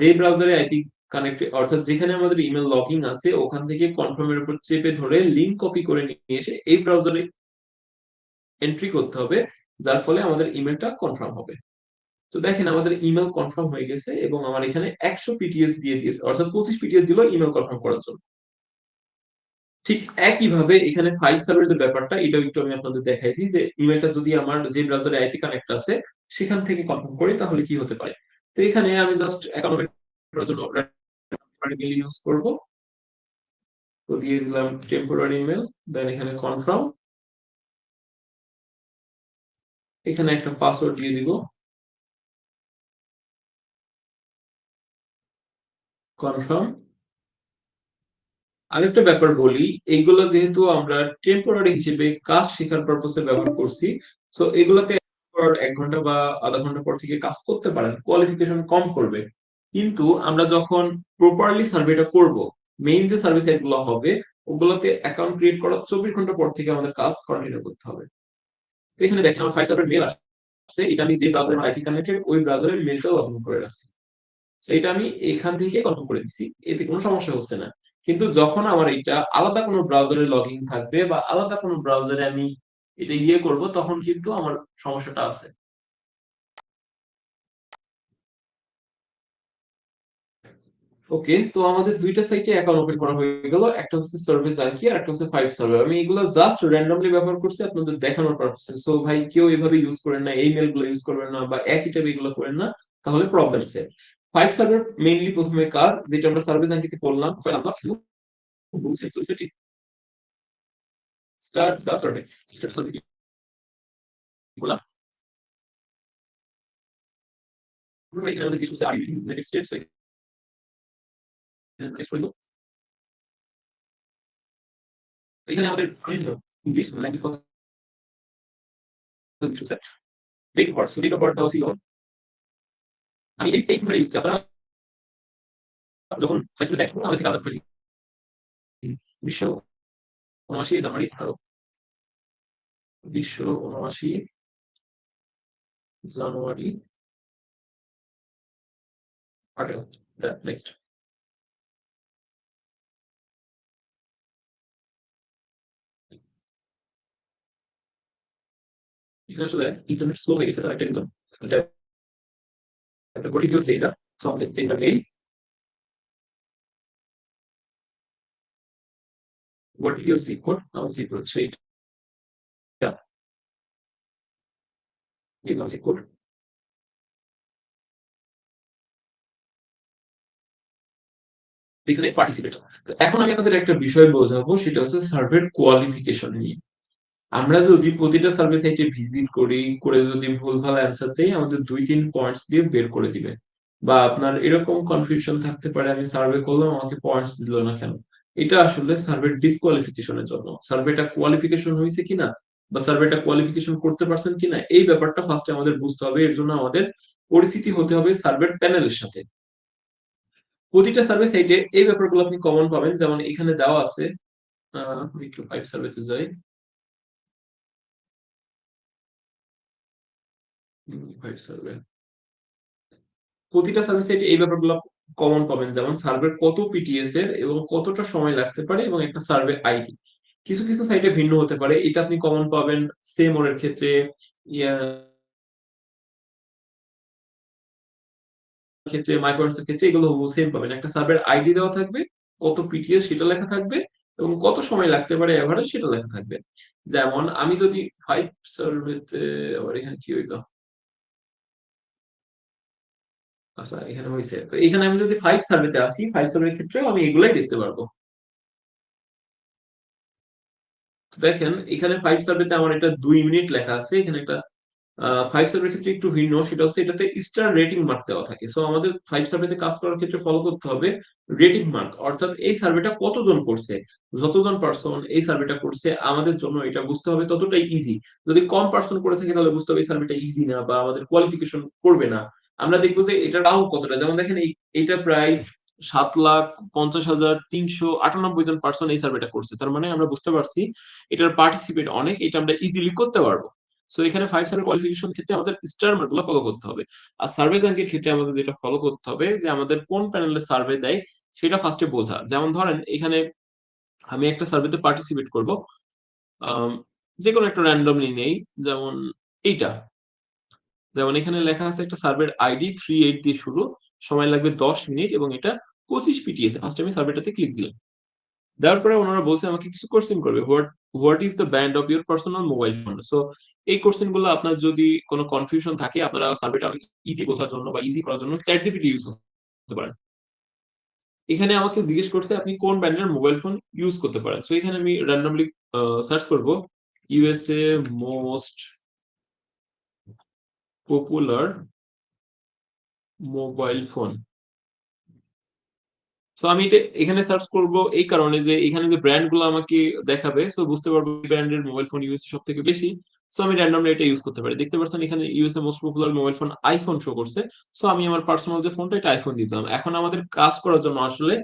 যে ব্রাউজারে আইপি কানেক্টেড, অর্থাৎ যেখানে আমাদের ইমেল লকিং আছে ওখান থেকে কনফার্মের উপর চেপে ধরে লিংক কপি করে নিয়ে এসে এই ব্রাউজারে এন্ট্রি করতে হবে, যার ফলে আমাদের ইমেলটা কনফার্ম হবে। তো দেখেন আমাদের ইমেল কনফার্ম হয়ে গেছে এবং আমার এখানে 100 পিটিএস দিয়ে দিয়েছে, অর্থাৎ 25 পিটিএস দিল ইমেল কনফার্ম করার জন্য। ঠিক একইভাবে এখানে ফাইল সার্ভারের ব্যাপারটা এটাও একটু আমি আপনাদের দেখাই দিই, যে ইমেলটা যদি আমার যে ব্রাউজারে আইপি কানেক্ট আছে সেখান থেকে কনফার্ম করি তাহলে কি হতে পারে। তো এখানে আমি জাস্ট অ্যাকাউন্ট করার জন্য মেল ইউজ করব। তো দিয়ে দিলাম টেম্পোরারি ইমেল, দেন এখানে কনফার্ম, এখানে একটা পাসওয়ার্ড দিয়ে দিব, কনফার্ম। আরেকটা ব্যাপার বলি, এইগুলো যেহেতু আমরা টেম্পোরারি হিসেবে কাজ শেখার পারপোসে ব্যবহার করছি, তো এগুলোতে 1 ঘন্টা বা আধা ঘন্টা পর থেকে কাজ করতে পারেন, কোয়ালিফিকেশন কম করবে। কিন্তু আমরা যখন প্রপারলি সার্ভেটা করব, মেইন যে সার্ভিস গুলো হবে ওগুলোতে অ্যাকাউন্ট ক্রিয়েট করার 24 ঘন্টা পর থেকে আমাদের কাজ কন্টিনিউ করতে হবে। এখানে দেখেন আমার 5 সার্ভার মেল আসছে, এটা আমি যে ব্রাউজারের আইপি কানেক্টেড ওই ব্রাউজারের মেলটাও লগ ইন করে রাখছি। So এটা আমি এখান থেকে কনফার্ম করে দিছি, এতে কোনো সমস্যা হচ্ছে না। কিন্তু যখন আমার এটা আলাদা কোনো ব্রাউজারে লগ ইন থাকবে বা আলাদা কোনো ব্রাউজারে আমি এটা করব, তখন কিন্তু আমার সমস্যাটা আছে। ওকে, তো আমাদের দুইটা সাইটে অ্যাকাউন্ট ওপেন করা হয়ে গেল, একটা হচ্ছে সার্ভিস আঙ্কি আর একটা হচ্ছে 5 সার্ভার। আমি এগুলো জাস্ট র্যান্ডমলি ব্যবহার করছি আপনাদের দেখানোর পারপাসে। সো ভাই কেউ এভাবে ইউজ করেন না, এই মেলগুলো ইউজ করবেন না বা একই টাইপে এগুলো করেন না, তাহলে প্রবলেম আছে। 5 সার্ভার মেইনলি প্রথমে কাজ যেটা আমরা সার্ভিস আঙ্কিতে করলাম, ফাইল আনলক স্টার্ট দা সার্ভে স্টার্ট সার্ভে বললাম। এখানে আমাদের কিছু আছে ইউনাইটেড স্টেটস, এখানে আমাদের ইংলিশ ল্যাঙ্গুয়েজ কথা কিছু আছে। Date of birth, date of birth ছিল, আমি এই করে ইউজ আপনারা যখন ফেসবুক দেখো আমাদের আলাদা করি 1979 জানুয়ারি 18, 1979 জানুয়ারি 18। নেক্সট, এখানে আসলে ইন্টারনেট স্লো হয়ে গেছে, এটা একদম এটা একটা গঠিত সেটা। সো আমাদের সেটা নেই, what is your zip code? Our zip code হচ্ছে এটা, এই zip code। এখানে পার্টিসিপেট। তো এখন আমি আপনাদের একটা বিষয় বোঝাবো, সেটা হচ্ছে সার্ভের কোয়ালিফিকেশন নিয়ে। আমরা যদি প্রতিটা সার্ভে সাইটে ভিজিট করি, করে যদি ভুলভাল অ্যান্সার দেই, আমাদের 2-3 পয়েন্টস দিয়ে বের করে দিবে। বা আপনার এরকম কনফিউশন থাকতে পারে, আমি সার্ভে করলাম আমাকে পয়েন্টস দিল না কেন। এটা আসলে সার্ভের ডিসকোয়ালিফিকেশনের জন্য। সার্ভেটা কোয়ালিফিকেশন হয়েছে কিনা বা সার্ভেটা কোয়ালিফিকেশন করতে পারছেন কিনা, এই ব্যাপারটা ফার্স্টে আমাদের বুঝতে হবে। এর জন্য আমাদের পরিস্থিতি হতে হবে সার্ভের প্যানেলের সাথে। প্রতিটা সার্ভে সাইটে এই ব্যাপারগুলো আপনি কমন পাবেন, যেমন এখানে দেওয়া আছে। আমি একটু 5 সার্ভেতে যাই। 5 সার্ভে, প্রতিটা সার্ভিস সাইটে এই ব্যাপারগুলো কমন পাবেন, যেমন সার্ভের কত পিটিএস এর এবং কতটা সময় লাগতে পারে এবং একটা সার্ভে আইডি। কিছু কিছু সাইটে ভিন্ন হতে পারে, এটা আপনি কমন পাবেন সেমোর ক্ষেত্রে, ক্ষেত্রে মাইক্রোসফটের ক্ষেত্রে এগুলো সেম পাবেন। একটা সার্ভের আইডি দেওয়া থাকবে, কত পিটিএস সেটা লেখা থাকবে এবং কত সময় লাগতে পারে এভারেজ সেটা লেখা থাকবে। যেমন আমি যদি 5 সার্ভেতে, আবার এখানে কি হইলো, আচ্ছা এখানে হয়েছে, তো এখানে আমি যদি 5 সার্ভেতে আসি, 5 সার্ভের ক্ষেত্রেও আমি এগুলাই দেখতে পারবো। দেখেন এখানে 5 সার্ভেতে আমার এটা 2 মিনিট লেখা আছে। এখানে একটা 5 সার্ভের ক্ষেত্রে একটু ভিন্ন, সেটা হচ্ছে এটাতে স্টার রেটিং মার্ক দেওয়া থাকে। সো আমাদের 5 সার্ভেতে কাজ করার ক্ষেত্রে ফলো করতে হবে রেটিং মার্ক, অর্থাৎ এই সার্ভেটা কতজন করছে, যতজন পার্সন এই সার্ভেটা করছে আমাদের জন্য এটা বুঝতে হবে ততটাই ইজি। যদি কম পার্সন করে থাকে তাহলে বুঝতে হবে এই সার্ভেটা ইজি না বা আমাদের কোয়ালিফিকেশন করবে না। আমরা দেখবো যে এটা রাউন্ড কতটা, যেমন দেখেন এইটা প্রায় 7,50,398 জন পার্সন এই সার্ভেটা করছে, তার মানে আমরা বুঝতে পারছি এটার পার্টিসিপেট অনেক, এটা আমরা ইজিলি করতে পারবো। সো এখানে 5 স্টার কোয়ালিফিকেশন ক্ষেত্রে আমাদের স্টার মার্কগুলো ফলো করতে হবে। আর সার্ভে র্যাঙ্কের ক্ষেত্রে আমাদের যেটা ফলো করতে হবে, যে আমাদের কোন প্যানেলে সার্ভে দেয় সেটা ফার্স্টে বোঝা। যেমন ধরেন এখানে আমি একটা সার্ভেতে পার্টিসিপেট করব, আম, যে কোনো একটা র্যান্ডমলি নেই, যেমন এইটা। যেমন এখানে লেখা আছে একটা সার্ভের আইডি 38 দিয়ে শুরু, সময় লাগবে 10 মিনিট এবং এটা 25 পিটিএস। ফার্স্ট আমি সার্ভেটাতে ক্লিক দিলাম, দেওয়ার পরে ওনারা বলছে আমাকে কিছু কোশ্চেন করবে, what is the band of your personal mobile phone. So এই কোশ্চেন গুলো আপনার যদি কোনো কনফিউশন থাকে, আপনারা সার্ভেটা ইজি বোঝার জন্য বা ইজি করার জন্য চ্যাট জিপিটি ইউজ করতে পারেন। এখানে আমাকে জিজ্ঞেস করছে আপনি কোন ব্র্যান্ডের মোবাইল ফোন ইউজ করতে পারেন। সো এখানে আমি র্যান্ডমলি সার্চ করব USA most popular mobile phone. So আমি এটা এখানে সার্চ করব এই কারণে যে এখানে যে ব্র্যান্ড গুলো আমাকে দেখাবে, সো বুঝতে পারবো ব্র্যান্ডের মোবাইল ফোন ইউএসএ সব থেকে বেশি। সো আমি র্যান্ডমলি এটা ইউজ করতে পারি। দেখতে পাচ্ছেন এখানে USA most popular mobile phone iPhone show করছে। সো আমি আমার পার্সোনাল যে ফোনটা, এটা আইফোন দিতাম। এখন আমাদের কাজ করার জন্য আসলে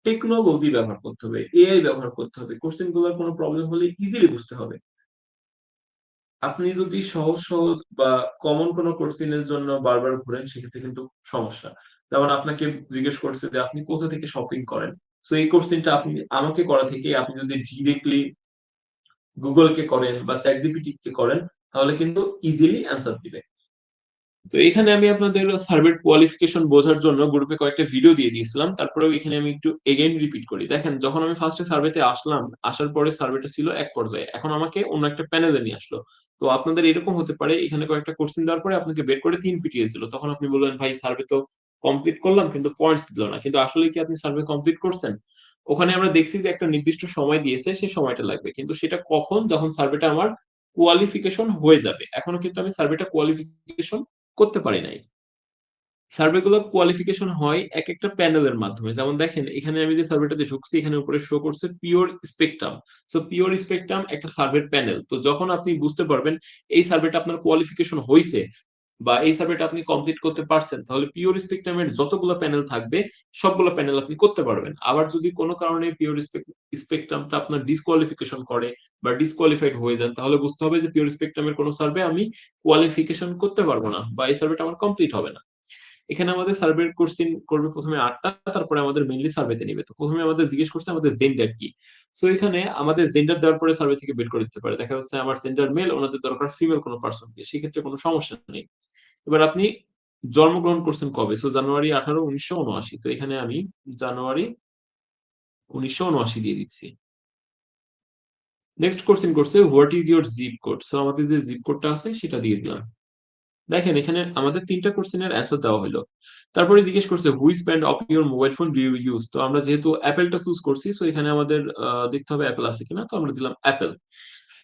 টেকনোলজি ব্যবহার করতে হবে, এআই ব্যবহার করতে হবে, কোশ্চেন গুলোর কোনো প্রবলেম হলে ইজিলি বুঝতে হবে। আপনি যদি সহজ সহজ বা কমন কোনো কোশ্চেনের জন্য বারবার ঘুরেন সেক্ষেত্রে কিন্তু সমস্যা। যেমন আপনাকে জিজ্ঞেস করছে যে আপনি কোথা থেকে শপিং করেন, তো এই কোশ্চেনটা আপনি আমাকে করা থেকে আপনি যদি ডিরেক্টলি গুগলকে করেন বা চ্যাট জিপিটি কে করেন তাহলে কিন্তু ইজিলি অ্যান্সার দিবে। তো এখানে আমি আপনাদের সার্ভের কোয়ালিফিকেশন বোঝার জন্য গ্রুপে কয়েকটা ভিডিও দিয়ে দিয়েছিলাম। তারপরেও এখানে আমি একটু এগেইন রিপিট করি। দেখেন, যখন আমি ফার্স্টে সার্ভেতে আসলাম, আসার পরে সার্ভেটা ছিল এক পর্যায়ে। এখন আমাকে অন্য একটা প্যানেলে নিয়ে আসলো। তো আপনাদের এরকম হতে পারে এখানে কয়েকটা কোশ্চেন দেওয়ার পরে আপনাকে বের করে ৩ পিটিয়ে দিল। তখন আপনি বললেন, "ভাই সার্ভে তো কমপ্লিট করলাম কিন্তু পয়েন্টস দিল না।" কিন্তু আসলে কি আপনি সার্ভে কমপ্লিট করছেন? ওখানে আমরা দেখছি যে একটা নির্দিষ্ট সময় দিয়েছে, সে সময়টা লাগবে। কিন্তু সেটা কখন? যখন সার্ভেটা আমার কোয়ালিফিকেশন হয়ে যাবে। এখনো কিন্তু আমি সার্ভেটা কোয়ালিফিকেশন করতে পারি নাই। সার্ভে গুলো কোয়ালিফিকেশন হয় একেকটা প্যানেলের মাধ্যমে। যেমন দেখেন, এখানে আমি যে সার্ভেটাতে ঢুকছি এখানে উপরে শো করছে pure spectrum. So pure spectrum একটা সার্ভের প্যানেল। তো যখন আপনি বুঝতে পারবেন এই সার্ভেটা আপনার কোয়ালিফিকেশন হইছে বা এই সার্ভেটা আপনি কমপ্লিট করতে পারছেন, তাহলে পিওর স্পেকট্রামের যতগুলো প্যানেল থাকবে সবগুলো প্যানেল আপনি করতে পারবেন। আবার যদি কোনো কারণে পিওর স্পেকট্রামটা আপনার ডিসকোয়ালিফিকেশন করে বা ডিসকোয়ালিফাইড হয়ে যান, তাহলে বুঝতে হবে যে পিওর স্পেকট্রামের কোনো সার্ভে আমি কোয়ালিফিকেশন করতে পারবো না বা এই সার্ভেটা আমার কমপ্লিট হবে না। এখানে আমাদের সার্ভের কোশ্চেন করবে প্রথমে ৮ টা, তারপরে আমাদের মেইনলি সার্ভেতে নিবে। তো প্রথমে আমাদের জিজ্ঞেস করছে আমাদের জেন্ডার কি। সো এখানে আমাদের জেন্ডার দেওয়ার পরে সার্ভে থেকে বের করে দিতে পারে। দেখা যাচ্ছে আমার জেন্ডার মেল, ওনাদের দরকার ফিমেল কোনো পারসন কে। সেক্ষেত্রে কোনো সমস্যা নেই। এবার আপনি জন্মগ্রহণ করছেন কবে? So January ১৮, ১৯৭৯। তো এখানে আমি জানুয়ারি ১৯৭৯ দিয়ে দিচ্ছি। নেক্সট কোশ্চেন করছে what is your zip code? So আমাদের যে জিপ কোডটা আছে সেটা দিয়ে দিলাম। দেখেন, এখানে আমাদের ৩ টা কোশ্চেনের অ্যান্সার দেওয়া হইলো। তারপরে জিজ্ঞেস করছে which brand of your mobile phone do you use? তো আমরা যেহেতু Apple টা চুজ করছি, সো এখানে আমাদের দেখতে হবে Apple আছে কিনা। তো আমরা দিলাম Apple।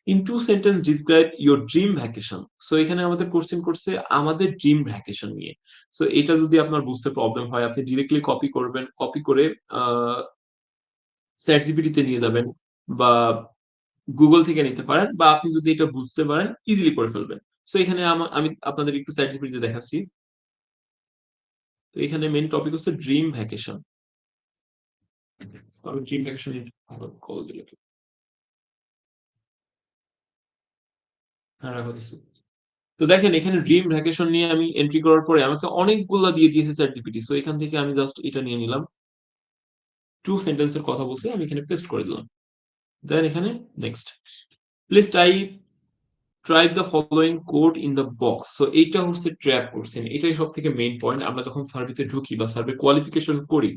In 2 sentence describe your dream vacation. So এখানে আমাদের কোশ্চেন করছে আমাদের ড্রিম ভ্যাকেশন নিয়ে। সো এটা যদি আপনার বুঝতে প্রবলেম হয় আপনি ডিরেক্টলি কপি করবেন। কপি করে আ ChatGPT তে নিয়ে যাবেন বা Google থেকে নিতে পারেন বা আপনি যদি এটা বুঝতে পারেন ইজিলি করে ফেলবেন। সো এখানে আমি আপনাদের একটু ChatGPT তে দেখাচ্ছি। তো এখানে মেইন টপিক হচ্ছে ড্রিম ভ্যাকেশন। আমি ড্রিম ভ্যাকেশন কল দিলে হ্যাঁ, রাখা দিচ্ছি। তো দেখেন, এখানে ড্রিম ভ্যাকেশন নিয়ে আমি এন্ট্রি করার পরে আমাকে অনেকগুলা দিয়ে দিয়েছে চ্যাটজিপিটি। সো এখান থেকে আমি জাস্ট এটা নিয়ে নিলাম। 2 সেন্টেন্স এর কথা বলছে, আমি এখানে পেস্ট করে দিলাম। দেন এখানে next. Please try the following code in the box. So এইটা হচ্ছে ট্র্যাপ কোশ্চেন। এটাই সবথেকে মেইন পয়েন্ট। আমরা যখন সার্ভেতে ঢুকি বা সার্ভে কোয়ালিফিকেশন করি,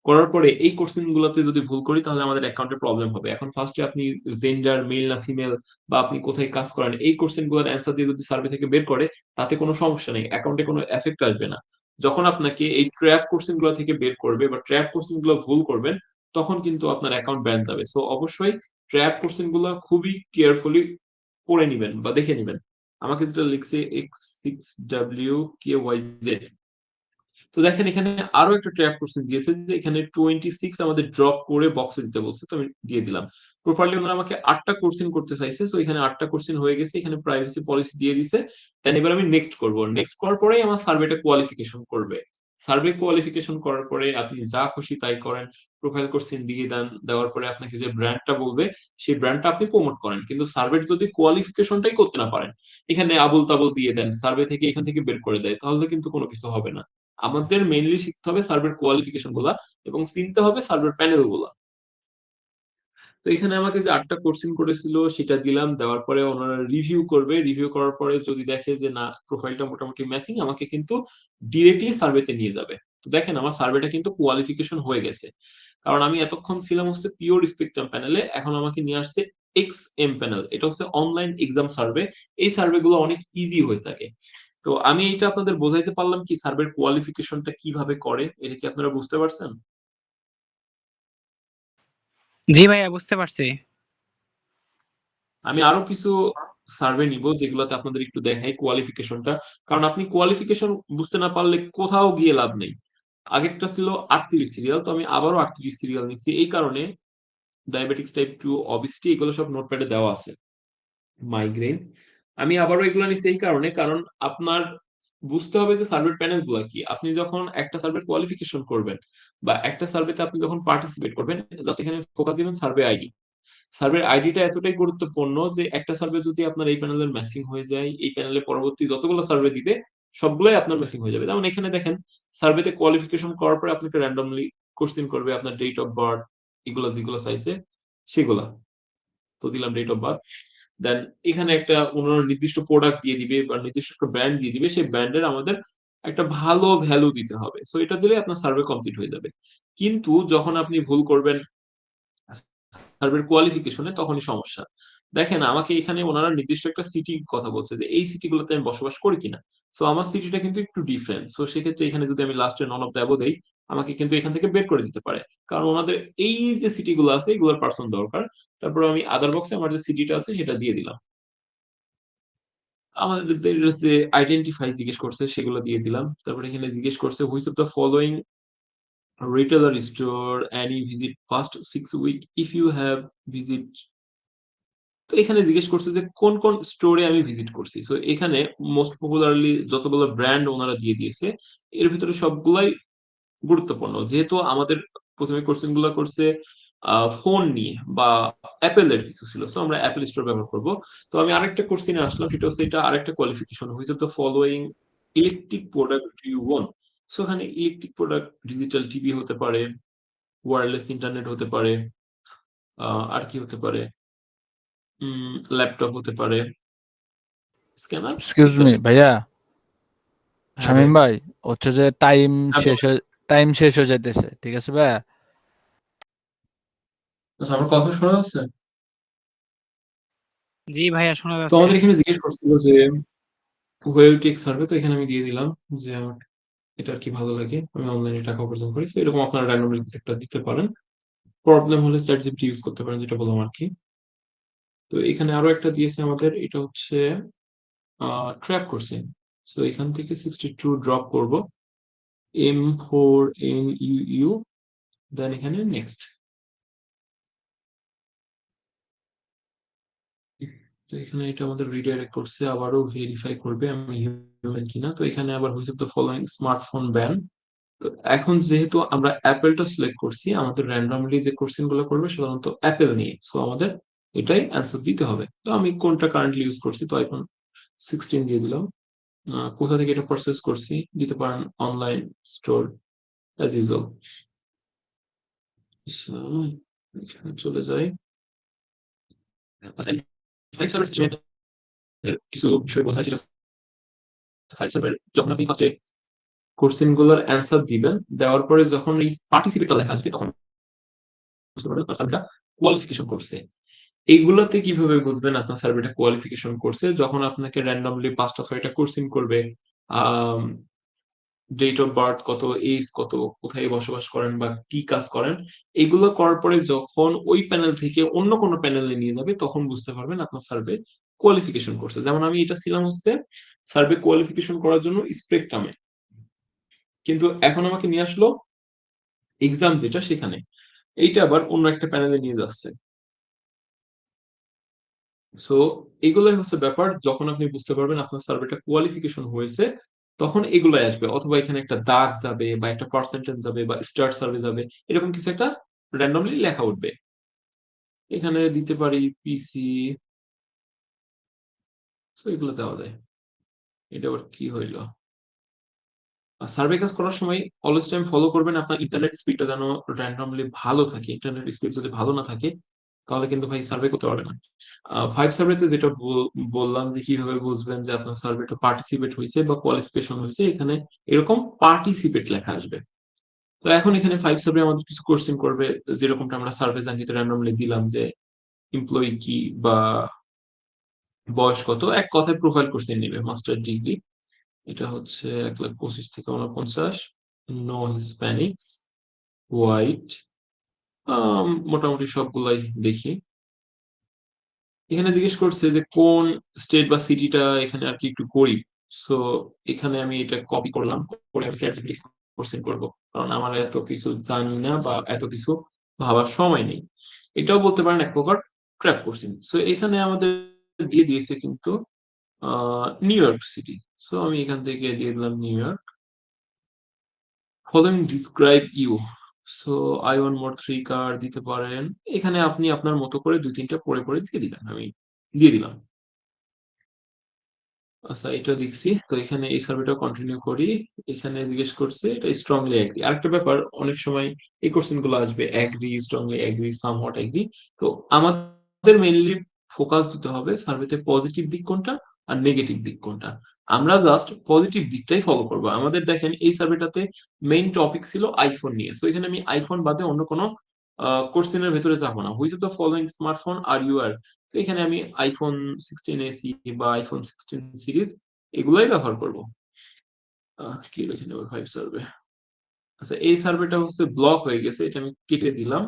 করার পরে এই কোশ্চেন গুলাতে যদি ভুল করি তাহলে আমাদের অ্যাকাউন্টে প্রবলেম হবে। এখন ফার্স্টে আপনি জেন্ডার মেল না ফিমেল বা আপনি কোথায় কাজ করেন এই কোশ্চেন গুলোর অ্যান্সার দিয়ে যদি সার্ভে থেকে বের করে তাতে কোনো সমস্যা নেই। অ্যাকাউন্টে কোনো এফেক্ট আসবে না। যখন আপনাকে এই ট্র্যাপ কোশ্চেন গুলো থেকে বের করবে বা ট্র্যাপ কোশ্চেন গুলো ভুল করবেন তখন কিন্তু আপনার অ্যাকাউন্ট ব্যান যাবে। সো অবশ্যই ট্র্যাপ কোশ্চেন গুলো খুবই কেয়ারফুলি পড়ে নিবেন বা দেখে নিবেন। আমাকে যেটা লিখছে X6WKYZ। তো দেখেন, এখানে আরো একটা ট্র্যাপ কোশ্চেন দিয়েছে যে এখানে 26 আমাদের ড্রপ করে বক্সে দিতে বলছে। তো আমি দিয়ে দিলাম। প্রপারলি ওনারা আমাকে ৮ টা কোশ্চেন করতে চাইছে। সো এখানে ৮ টা কোশ্চেন হয়ে গেছে। এখানে প্রাইভেসি পলিসি দিয়ে দিছে। দেন এবার আমি নেক্সট করব। নেক্সট করার পরেই আমার সার্ভেটা কোয়ালিফিকেশন করবে। সার্ভে কোয়ালিফিকেশন করার পরে আপনি যা খুশি তাই করেন। প্রোফাইল কোশ্চেন দিয়ে দেন। দেওয়ার পরে আপনাকে যে ব্র্যান্ডটা বলবে সেই ব্র্যান্ডটা আপনি প্রমোট করেন। কিন্তু সার্ভের যদি কোয়ালিফিকেশনটাই করতে না পারেন, এখানে আবোল-তাবোল দিয়ে দেন। সার্ভে থেকে এখান থেকে বের করে দেয়। তাহলে কিন্তু কোনো কিছু হবে না। আমাদের মেইনলি শিখতে হবে সার্ভের কোয়ালিফিকেশন গুলা এবং চিনতে হবে সার্ভের প্যানেল গুলা। তো এখানে আমাকে যে ৮ টা কোশ্চেন করেছিল সেটা দিলাম। দেওয়ার পরে ওনারা রিভিউ করবে। রিভিউ করার পরে যদি দেখে যে না, প্রোফাইলটা মোটামুটি ম্যাচিং, আমাকে কিন্তু ডিরেক্টলি সার্ভেতে নিয়ে যাবে। তো দেখেন, আমার সার্ভেটা কিন্তু কোয়ালিফিকেশন হয়ে গেছে। কারণ আমি এতক্ষণ ছিলাম হচ্ছে পিওর স্পেকট্রাম প্যানেলে, এখন আমাকে নিয়ে আসছে এক্সএম প্যানেল। এটা হচ্ছে অনলাইন এক্সাম সার্ভে। এই সার্ভে গুলো অনেক ইজি হয়ে থাকে। তো আমি এটা আপনাদের বোঝাইতে পারলাম কি সার্ভের কোয়ালিফিকেশনটা কিভাবে করে? এটা কি আপনারা বুঝতে পারছেন? জি ভাইয়া বুঝতে পারছি। আমি আরো কিছু সার্ভে নিব যেগুলোতে আপনাদের একটু দেখাই কোয়ালিফিকেশনটা। কারণ আপনি কোয়ালিফিকেশন বুঝতে না পারলে কোথাও গিয়ে লাভ নেই। আগেরটা ছিল 38 সিরিয়াল, তো আমি আবারও 38 সিরিয়াল নিচ্ছি। এই কারণে ডায়াবেটিকস টাইপ 2, ওবেসিটি এগুলো সব নোটপ্যাডে দেওয়া আছে। মাইগ্রেন। আমি আবারও এগুলো নিচ্ছি এই কারণে, কারণ আপনার বুঝতে হবে যে সার্ভের প্যানেল গুলা কি। আপনি যখন একটা সার্ভের কোয়ালিফিকেশন করবেন বা একটা সার্ভেতে আপনি যখন পার্টিসিপেট করবেন, জাস্ট এখানে ফোকাস দিবেন সার্ভে আইডি। সার্ভের আইডিটা এতটাই গুরুত্বপূর্ণ যে একটা সার্ভে যদি আপনার এই প্যানেলের ম্যাচিং হয়ে যায়, এই প্যানেলে পরবর্তী যতগুলো সার্ভে দিবে সবগুলাই আপনার ম্যাচিং হয়ে যাবে। যেমন এখানে দেখেন সার্ভেতে কোয়ালিফিকেশন করার পরে আপনাকে র্যান্ডমলি কোশ্চেন করবে আপনার ডেট অফ বার্থ, এগুলো যেগুলো চাইছে সেগুলা। তো দিলাম ডেট অফ বার্থ। দেন এখানে একটা ওনারা নির্দিষ্ট প্রোডাক্ট দিয়ে দিবে বা নির্দিষ্ট একটা ব্র্যান্ড দিয়ে দিবে। সেই ব্র্যান্ডের আমাদের একটা ভালো ভ্যালু দিতে হবে। সো এটা দিলে আপনার সার্ভে কমপ্লিট হয়ে যাবে। কিন্তু যখন আপনি ভুল করবেন সার্ভের কোয়ালিফিকেশনে তখনই সমস্যা। দেখেন আমাকে এখানে ওনারা নির্দিষ্ট একটা সিটি কথা বলছে যে এই সিটি গুলোতে আমি বসবাস করি কিনা। সো আমার সিটিটা কিন্তু একটু ডিফারেন্ট। সো সেক্ষেত্রে এখানে যদি আমি লাস্টে নন অফ দ্য অ্যাবভ দেই আমাকে কিন্তু এখান থেকে বের করে দিতে পারে। কারণ ওনাদের এই যে সিটি গুলো আছে এগুলোর পার্সন দরকার। তারপর আমি আদার বক্সে আমার যে সিটিটা আছে সেটা দিয়ে দিলাম। আমাদের যে আইডেন্টিফাই জিজ্ঞেস করছে সেগুলো দিয়ে দিলাম। তারপরে এখানে জিজ্ঞেস করছে which of the following retailer store any visit past 6 week if you have visit। তো এখানে জিজ্ঞেস করছে যে কোন কোন স্টোরে আমি ভিজিট করছি। সো এখানে মোস্ট পপুলারলি যতগুলো ব্র্যান্ড ওনারা দিয়ে দিয়েছে এর ভিতরে সবগুলাই গুরুত্বপূর্ণ। যেহেতু আমাদের প্রথমে কোশ্চেন গুলো করছে ফোন নিয়ে বা অ্যাপেল এর কিছু ছিল, সো আমরা অ্যাপেল স্টোর ব্যবহার করব। তো আমি আরেকটা কোশ্চেনে আসলাম, সেটা হচ্ছে এটা আরেকটা qualification which of the following electric product do you want. So এখানে ইলেকট্রিক প্রোডাক্ট ডিজিটাল টিভি হতে পারে, ওয়্যারলেস ইন্টারনেট হতে পারে, আর কি হতে পারে, ল্যাপটপ হতে পারে, স্ক্যানার এক্সকিউজ মি ইত্যাদি। ভাইয়া, হ্যাঁ ভাই। শামীম ভাই, হচ্ছে যে টাইম হ্যাঁ শেষ হয়ে যাইতেছে, ঠিক আছে ভাইয়া? আচ্ছা, আমার কথা শোনা যাচ্ছে? জি ভাইয়া শোনা তো যাচ্ছে। আমাদের এখানে জিজ্ঞেস করছিল যে ওয়েল টেক সার্ভে, তো এখানে আমি দিয়ে দিলাম যে আমার এটা আর কি ভালো লাগে, আমি অনলাইনে টাকা উপার্জন করি। তো এরকম আপনারা র্যান্ডমলি কিছু একটা দিতে পারেন। প্রবলেম হলে চ্যাট জিপিটি ইউজ করতে পারেন, যেটা বললাম আর কি। তো এখানে আরো একটা দিয়েছে আমাদের, এটা হচ্ছে ট্র্যাপ কোর্সিং। সো এখান থেকে 62 ড্রপ করব, M4NUU, দেন এখানে নেক্সট। তো এখানে এটা আমাদের রিডাইরেক্ট করছে, আবারও ভেরিফাই করবে আমি হিউম্যান কিনা। তো এখানে আবার which of the following smartphone ban. তো এখন যেহেতু আমরা অ্যাপেলটা সিলেক্ট করছি, আমাদের র্যান্ডমলি যে কোশ্চেন গুলো করবে সাধারণত অ্যাপেল নিয়ে। সো আমাদের এটাই অ্যান্সার দিতে হবে। তো আমি কোনটা কারেন্টলি ইউজ করছি, তো আইফোন 16 দিয়ে দিলাম। কোথা থেকে এটা পারচেস করছি দিতে পারেন, অনলাইন স্টোর অ্যাজ ইউজুয়াল। এখানে চলে যাই। আচ্ছা, ফাইভ সার্ভার কিছু বিষয় কথা, সেটা ফাইভ সার্ভার যখন আপনি ফার্স্টে কোশ্চেন গুলোর অ্যান্সার দিবেন, দেওয়ার পরে যখন এই পার্টিসিপেটটা লেখা আসবে তখন বুঝতে পারবেন আপনার সার্ভেটা কোয়ালিফিকেশন করছে। এইগুলোতে কিভাবে বুঝবেন আপনার সার্ভেটা কোয়ালিফিকেশন করছে? যখন আপনাকে র্যান্ডমলি 5টা 6টা কোশ্চেন করবে, ডেট অফ বার্থ কত, এজ কত, কোথায় বসবাস করেন বা কি কাজ করেন, এগুলো করার পরে যখন ওই প্যানেল থেকে অন্য কোনো প্যানেলে নিয়ে যাবে তখন বুঝতে পারবেন আপনার সার্ভে কোয়ালিফিকেশন করছে। যেমন আমি এটা ছিলাম হচ্ছে সার্ভে কোয়ালিফিকেশন করার জন্য স্পেকট্রামে, কিন্তু এখন আমাকে নিয়ে আসলো এক্সাম যেটা সেখানে, এইটা আবার অন্য একটা প্যানেলে নিয়ে যাচ্ছে। সো এগুলাই হচ্ছে ব্যাপার, যখন আপনি বুঝতে পারবেন আপনার সার্ভেটা কোয়ালিফিকেশন হয়েছে তখন এগুলাই আসবে, অথবা এখানে একটা দাগ যাবে বা একটা পার্সেন্টেজ যাবে বা স্টার সার্ভে যাবে, এরকম কিছু একটা র্যান্ডমলি লেখা উঠবে। এখানে দিতে পারি পিসি, সো এগুলো দেওয়া যায়। এটা আবার কি হইলো? সার্ভে কাজ করার সময় অলওয়েজ টাইম ফলো করবেন আপনার ইন্টারনেট স্পিডটা যেন র্যান্ডমলি ভালো থাকে। ইন্টারনেট স্পিড যদি ভালো না থাকে তাহলে কিন্তু ভাই সার্ভে করতে পারবে না। ফাইভ সার্ভেতে যেটা বললাম যে কিভাবে বুঝবেন যে আপনার সার্ভেটা পার্টিসিপেট হয়েছে বা কোয়ালিফিকেশন হয়েছে, এখানে এরকম পার্টিসিপেট লেখা আসবে। তো এখন এখানে ফাইভ সার্ভে আমাদের কিছু কোশ্চেন করবে, যেরকমটা আমরা সার্ভে জাঙ্গিতে র্যান্ডমলি দিলাম যে এমপ্লয়ি কি বা বয়স কত, এক কথায় প্রোফাইল কোশ্চেন নেবে। মাস্টার ডিগ্রি, এটা হচ্ছে 1,25,000 থেকে 49, নো হিসপ্যানিক্স, হোয়াইট, মোটামুটি সবগুলাই দেখি। এখানে জিজ্ঞেস করছে যে কোন স্টেট বা সিটিটা এখানে আর কি একটু গরিব। সো এখানে আমি এটা কপি করলাম, করে আমি চ্যাটজিপিটি কোশ্চেন করবো, কারণ আমার এত কিছু জানি না বা এত কিছু ভাবার সময় নেই। এটাও বলতে পারেন এক প্রকার ট্র্যাপ কোশ্চেন। সো এখানে আমাদের দিয়ে দিয়েছে কিন্তু নিউ ইয়র্ক সিটি। সো আমি এখান থেকে দিয়ে দিলাম New York. Following describe you, so I want more 3 card দিতে পারেন। এখানে আপনি আপনার মতো করে ২-৩ টা পড়ে দিয়ে দিবেন। আমি দিয়ে দিলাম। আচ্ছা, এটা দেখছি। তো এখানে এই সার্ভেটা কন্টিনিউ করি। এখানে জিজ্ঞেস করছে এটা স্ট্রংলি এগ্রি। আরেকটা ব্যাপার, অনেক সময় এই কোশ্চেন গুলো আসবে agree, strongly agree, somewhat agree. তো আমাদের মেইনলি ফোকাস দিতে হবে সার্ভেতে পজিটিভ দিক কোনটা আর নেগেটিভ দিক কোনটা। আমরা জাস্ট পজিটিভ দিকটাই ফলো করব। আমাদের দেখেন এই সার্ভেটাতে মেইন টপিক ছিল আইফোন নিয়ে। সো এখানে আমি আইফোন বাদে অন্য কোনো কোশ্চেনের ভেতরে যাবো না। Which of the following smartphone are you are, তো এখানে আমি আইফোন 16 SE বা আইফোন 16 সিরিজ এগুলাই ব্যবহার করব। কি লিখে নেব 5 সার্ভে। আচ্ছা, এই সার্ভেটা হচ্ছে ব্লক হয়ে গেছে, এটা আমি কেটে দিলাম।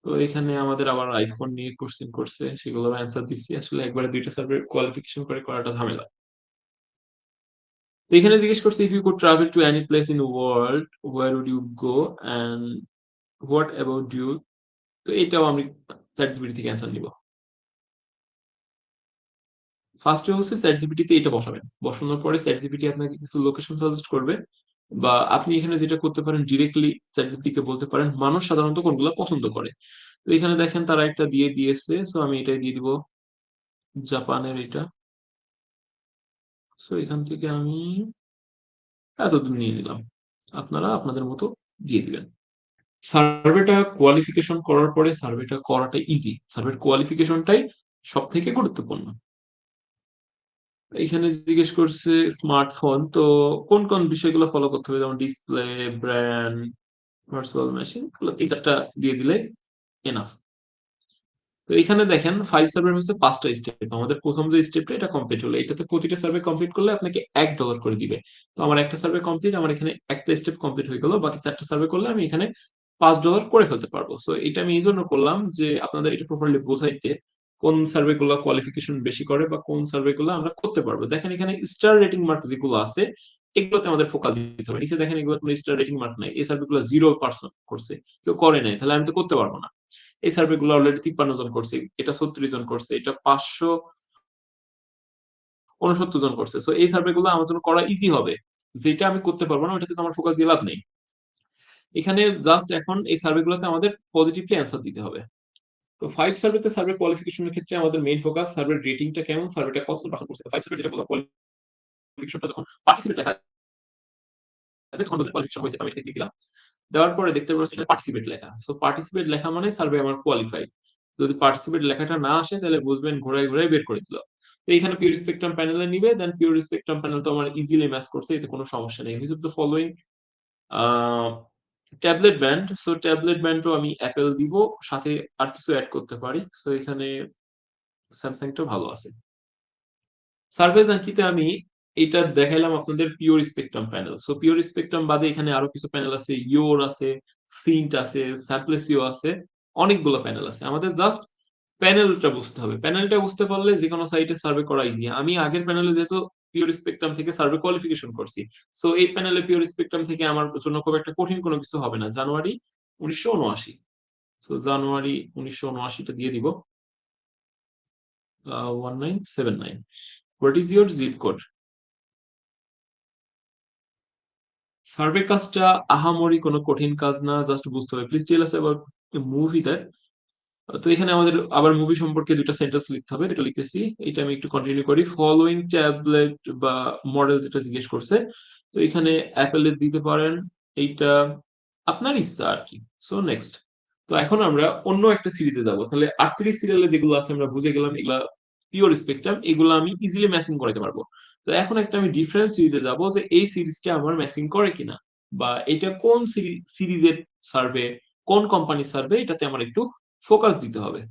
তো এখানে আমাদের আবার আইফোন নিয়ে কোশ্চেন করছে, সেগুলোর অ্যান্সার দিচ্ছি। আসলে একবারে 2টা সার্ভে কোয়ালিফিকেশন করে করাটা ঝামেলা। তো এখানে জিজ্ঞেস করছে if you could travel to any place in world where would you go and what about you. তো এটাও আমি চ্যাটজিপিটি থেকে অ্যান্সার নিব। ফার্স্টে হচ্ছে চ্যাটজিপিটি তে এটা বসাবেন। বসানোর পরে চ্যাটজিপিটি আপনাকে কিছু লোকেশন সাজেস্ট করবে, বা আপনি এখানে যেটা করতে পারেন ডিরেক্টলি চ্যাটজিপিটি কে বলতে পারেন মানুষ সাধারণত কোনগুলো পছন্দ করে। তো এখানে দেখেন তারা একটা দিয়ে দিয়েছে, সো আমি এটাই দিয়ে দিব, জাপানের এটা। সো এখান থেকে আমি এতদূর নিয়ে নিলাম। আপনারা আপনাদের মতো দিয়ে দিবেন। সার্ভেটা কোয়ালিফিকেশন করার পরে সার্ভেটা করাটা ইজি, সার্ভের কোয়ালিফিকেশনটাই সব থেকে গুরুত্বপূর্ণ। এখানে জিজ্ঞেস করছে স্মার্টফোন, তো কোন বিষয়গুলো ফলো করতে হবে, যেমন ডিসপ্লে, ব্র্যান্ড, ভার্চুয়াল মেশিন, এই 4টা দিয়ে দিলে এনাফ। তো এখানে দেখেন 5 সার্ভে হচ্ছে 5টা স্টেপ। আমাদের প্রথম যে স্টেপটা এটা কমপ্লিট হলো, এটাতে প্রতিটা সার্ভে কমপ্লিট করলে আপনাকে $1 করে দিবে। তো আমার একটা সার্ভে কমপ্লিট, আমার এখানে একটা স্টেপ কমপ্লিট হয়ে গেল, বাকি 4টা সার্ভে করলে আমি এখানে $5 করে ফেলতে পারবো। সো এটা আমি এই জন্য করলাম যে আপনাদের এটা প্রপারলি বোঝাইতে, কোন সার্ভে গুলো কোয়ালিফিকেশন বেশি করে বা কোন সার্ভে গুলো আমরা করতে পারবো। দেখেন এখানে স্টার রেটিং মার্ক যেগুলো আছে এগুলোতে আমাদের ফোকাস দিতে হবে। নিচে দেখেন এগুলো কোনো স্টার রেটিং মার্ক নাই, এই সার্ভে গুলো 0% করছে, কেউ করে নাই, তাহলে আমি তো করতে পারবো না। এই সার্ভে গুলো অলরেডি 53 জন করছে, এটা 36 জন করছে, এটা 569 জন করছে। সো এই সার্ভে গুলো আমার জন্য করা ইজি হবে। যেটা আমি করতে পারবো না ওটাতে তো আমার ফোকাস দিয়ে লাভ নেই। এখানে জাস্ট এখন এই সার্ভে গুলোতে আমাদের পজিটিভলি অ্যান্সার দিতে হবে। তো 5 সার্ভেতে সার্ভে কোয়ালিফিকেশনের ক্ষেত্রে আমাদের মেইন ফোকাস সার্ভের রেটিংটা কেমন, সার্ভেটা কত পার্সেন্ট করছে। 5 সার্ভে যেটা বলা কোয়ালিফিকেশনটা যখন পার্টিসিপেট লেখা আছে তখন বলতে কোয়ালিফিকেশন হয়েছে, আমি এটা দিয়ে দিলাম। দেওয়ার পরে দেখতে পাচ্ছি এটা পার্টিসিপেট লেখা। সো পার্টিসিপেট লেখা মানে সার্ভে আমার কোয়ালিফাইড। যদি পার্টিসিপেট লেখাটা না আসে তাহলে বুঝবেন ঘোরায় বের করে দিল। তো এখানে পিওর স্পেকট্রাম প্যানেলে নিবে, দেন পিওর স্পেকট্রাম প্যানেল তো আমার ইজিলি ম্যাচ করছে, এতে কোনো সমস্যা নেই। Which of the following tablet brand, so tablet ব্র্যান্ডও আমি অ্যাপেল দিব, সাথে আর কিছু অ্যাড করতে পারি। সো এখানে স্যামসাংটাও ভালো আছে। সারফেস আঙ্কিতে আমি এটা দেখাইলাম আপনাদের pure spectrum panel. So pure spectrum বাদে এখানে আরো কিছু প্যানেল আছে, ইওর আছে, সিন্ট আছে, স্যাম্পলেসিও আছে, অনেকগুলো প্যানেল আছে। আমাদের জাস্ট প্যানেলটা বুঝতে হবে। প্যানেলটা বুঝতে পারলে যে কোনো সাইটে সার্ভে করা ইজি। আমি আগের প্যানেলে যেহেতু পিওর স্পেকট্রাম থেকে সার্ভে কোয়ালিফিকেশন করছি, সো এই প্যানেলে পিওর স্পেকট্রাম থেকে আমার জন্য খুব একটা কঠিন কোনো কিছু হবে না। জানুয়ারি 1979, সো জানুয়ারি 1979টা দিয়ে দিব, 1979। What is your zip code? Survey কাজটা আহামরি কোনো কঠিন কাজ না, জাস্ট বুঝতে হবে। Please tell us about a movie that. তো এখানে আমাদের আবার মুভি সম্পর্কে 2টা সেন্টেন্স লিখতে হবে, এটা লিখতেছি। এটা আমি একটু কন্টিনিউ করি। ফলোইং ট্যাবলেট বা মডেল যেটা জিজ্ঞেস করছে, তো এখানে অ্যাপেলের দিতে পারেন, এইটা আপনার ইচ্ছা আর কি। So next. তো এখন আমরা অন্য একটা সিরিজে যাব। তাহলে 38 সিরিয়ালে যেগুলো আছে আমরা বুঝে গেলাম এগুলা পিওর স্পেকট্রাম, এগুলো আমি ইজিলি ম্যাচিং করাতে পারবো। তো এখন একটা আমি ডিফারেন্ট সিরিজে যাব যে এই সিরিজটা আমার ম্যাচিং করে কিনা, বা এটা কোন সিরিজের সার্ভে, কোন কোম্পানির সার্ভে, এটাতে আমার একটু ফোকাস দিতে হবে।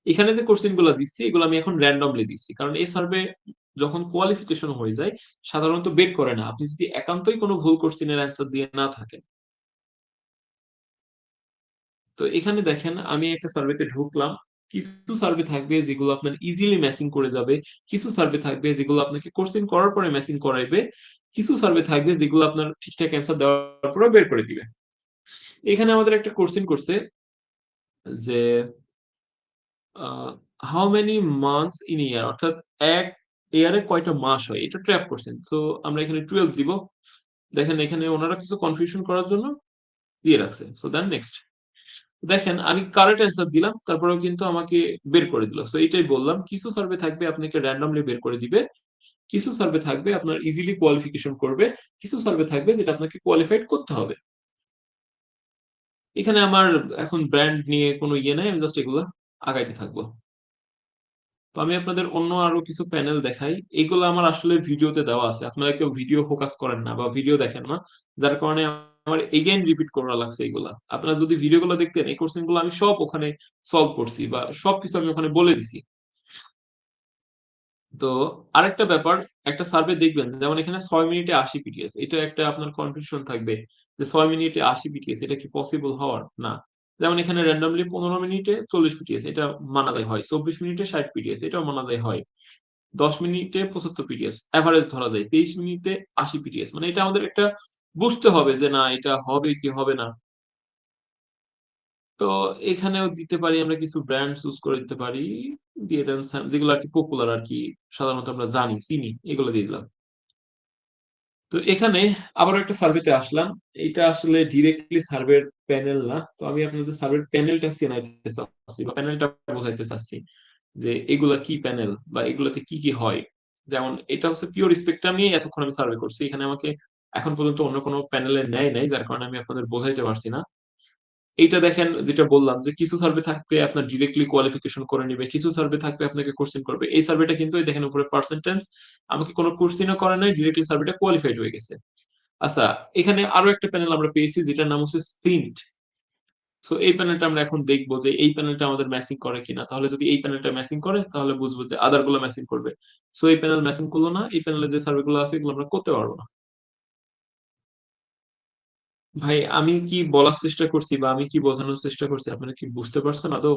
এখানে যে কোশ্চেন গুলো দিচ্ছি এগুলো আমি এখন র্যান্ডমলি দিচ্ছি, কারণ এই সার্ভে যখন কোয়ালিফিকেশন হয়ে যায় সাধারণত বের করে না, আপনি যদি একান্তই কোনো ভুল কোশ্চেনের অ্যান্সার দিয়ে না থাকেন। তো এখানে দেখেন আমি একটা সার্ভেতে ঢুকলাম, কিছু সার্ভে থাকবে যেগুলো আপনার ইজিলি ম্যাচিং করে যাবে, কিছু সার্ভে থাকবে যেগুলো আপনাকে কোশ্চেন করার পরে ম্যাচিং করাইবে, কিছু সার্ভে থাকবে যেগুলো আপনার ঠিকঠাক অ্যান্সার দেওয়ার পরে বের করে দিবে। এখানে আমাদের একটা কোশ্চেন করছে যে হাউ মেনি মান্থস ইন ইয়ার, অর্থাৎ এক ইয়ারে কয়টা মাস হয়, এটা ট্র্যাপ করছেন। তো আমরা এখানে 12 দিব। দেখেন এখানে ওনারা কিছু কনফিউশন করার জন্য দিয়ে রাখছে। সো দেন নেক্সট দেখেন আমি কারেক্ট অ্যান্সার দিলাম, তারপরেও কিন্তু আমাকে বের করে দিল। সো এইটাই বললাম, কিছু সার্ভে থাকবে আপনাকে র্যান্ডমলি বের করে দিবে, কিছু সার্ভে থাকবে আপনার ইজিলি কোয়ালিফিকেশন করবে, কিছু সার্ভে থাকবে যেটা আপনাকে কোয়ালিফাইড করতে হবে। এখানে আমার এখন ব্র্যান্ড নিয়ে কোনো ইয়ে নাই, আমি জাস্ট এগুলো আগাইতে থাকবো। তো আমি আপনাদের অন্য আরো কিছু প্যানেল দেখাই, এগুলো আমার আসলে ভিডিওতে দেওয়া আছে, আপনারা কেউ ভিডিও ফোকাস করেন না বা ভিডিও দেখেন না, যার কারণে আমার এগেইন রিপিট করা লাগছে এগুলা। আপনারা যদি ভিডিওগুলো দেখতেন, এই কোশ্চেন গুলো আমি সব ওখানে সলভ করছি বা সবকিছু আমি ওখানে বলে দিছি। তো আরেকটা ব্যাপার, একটা সার্ভে দেখবেন যেমন এখানে 6 মিনিটে 80 পিটিএস, এটা একটা আপনার কনফিউশন থাকবে যে 6 মিনিটে 80 পিটিএস এটা কি পসিবল হওয়ার না। যেমন এখানে র্যান্ডমলি 15 মিনিটে 40 পিটিএস, এটা মানাদাই হয়। 24 মিনিটে 60 পিটিএস, এটাও মানাদাই হয়। 10 মিনিটে 75 পিটিএস এভারেজ ধরা যায়। 23 মিনিটে 80 পিটিএস, মানে এটা আমাদের একটা বুঝতে হবে যে না এটা হবে কি হবে না। তো এখানেও দিতে পারি আমরা কিছু ব্র্যান্ড চুজ করে দিতে পারি, দিয়ে দেন যেগুলো আর কি পপুলার আর কি, সাধারণত আমরা জানি চিনি, এগুলো দিয়ে দিলাম। তো এখানে আবার একটা সার্ভেতে আসলাম, এটা আসলে ডিরেক্টলি সার্ভের প্যানেল না, তো আমি আপনাদের সার্ভের প্যানেলটা চেনাইতে চাচ্ছি বা প্যানেলটা বোঝাইতে চাচ্ছি যে এগুলা কি প্যানেল বা এগুলাতে কি কি হয়। যেমন এটা হচ্ছে পিওর স্পেকট্রাম নিয়ে এতক্ষণ আমি সার্ভে করছি, এখানে আমাকে এখন পর্যন্ত অন্য কোনো প্যানেলে নেয় নাই, যার কারণে আমি আপনাদের বোঝাইতে পারছি না। এইটা দেখেন, যেটা বললাম যে কিছু সার্ভে থাকবে আপনার ডিরেক্টলি কোয়ালিফিকেশন করে নিবে, কিছু সার্ভে থাকবে আপনাকে কোশ্চেন করবে। এই সার্ভেটা কিন্তু এই দেখেন উপরে পার্সেন্টেজ, আমাকে কোনো কোশ্চেনও করে নাই, ডিরেক্টলি সার্ভেটা কোয়ালিফাইড হয়ে গেছে। আচ্ছা, এখানে আরো একটা প্যানেল আমরা পেয়েছি যেটার নাম হচ্ছে সিন্ট। সো এই প্যানেলটা আমরা এখন দেখবো যে এই প্যানেলটা আমাদের ম্যাচিং করে কিনা। তাহলে যদি এই প্যানেলটা ম্যাচিং করে তাহলে বুঝবো যে আদার গুলো ম্যাচিং করবে। সো এই প্যানেল ম্যাচিং করলো না, এই প্যানেলে যে সার্ভে গুলো আছে এগুলো আমরা করতে পারবো না। ভাই আমি কি বলার চেষ্টা করছি বা আমি কি বোঝানোর চেষ্টা করছি আপনারা কি বুঝতে পারছেন আদৌ?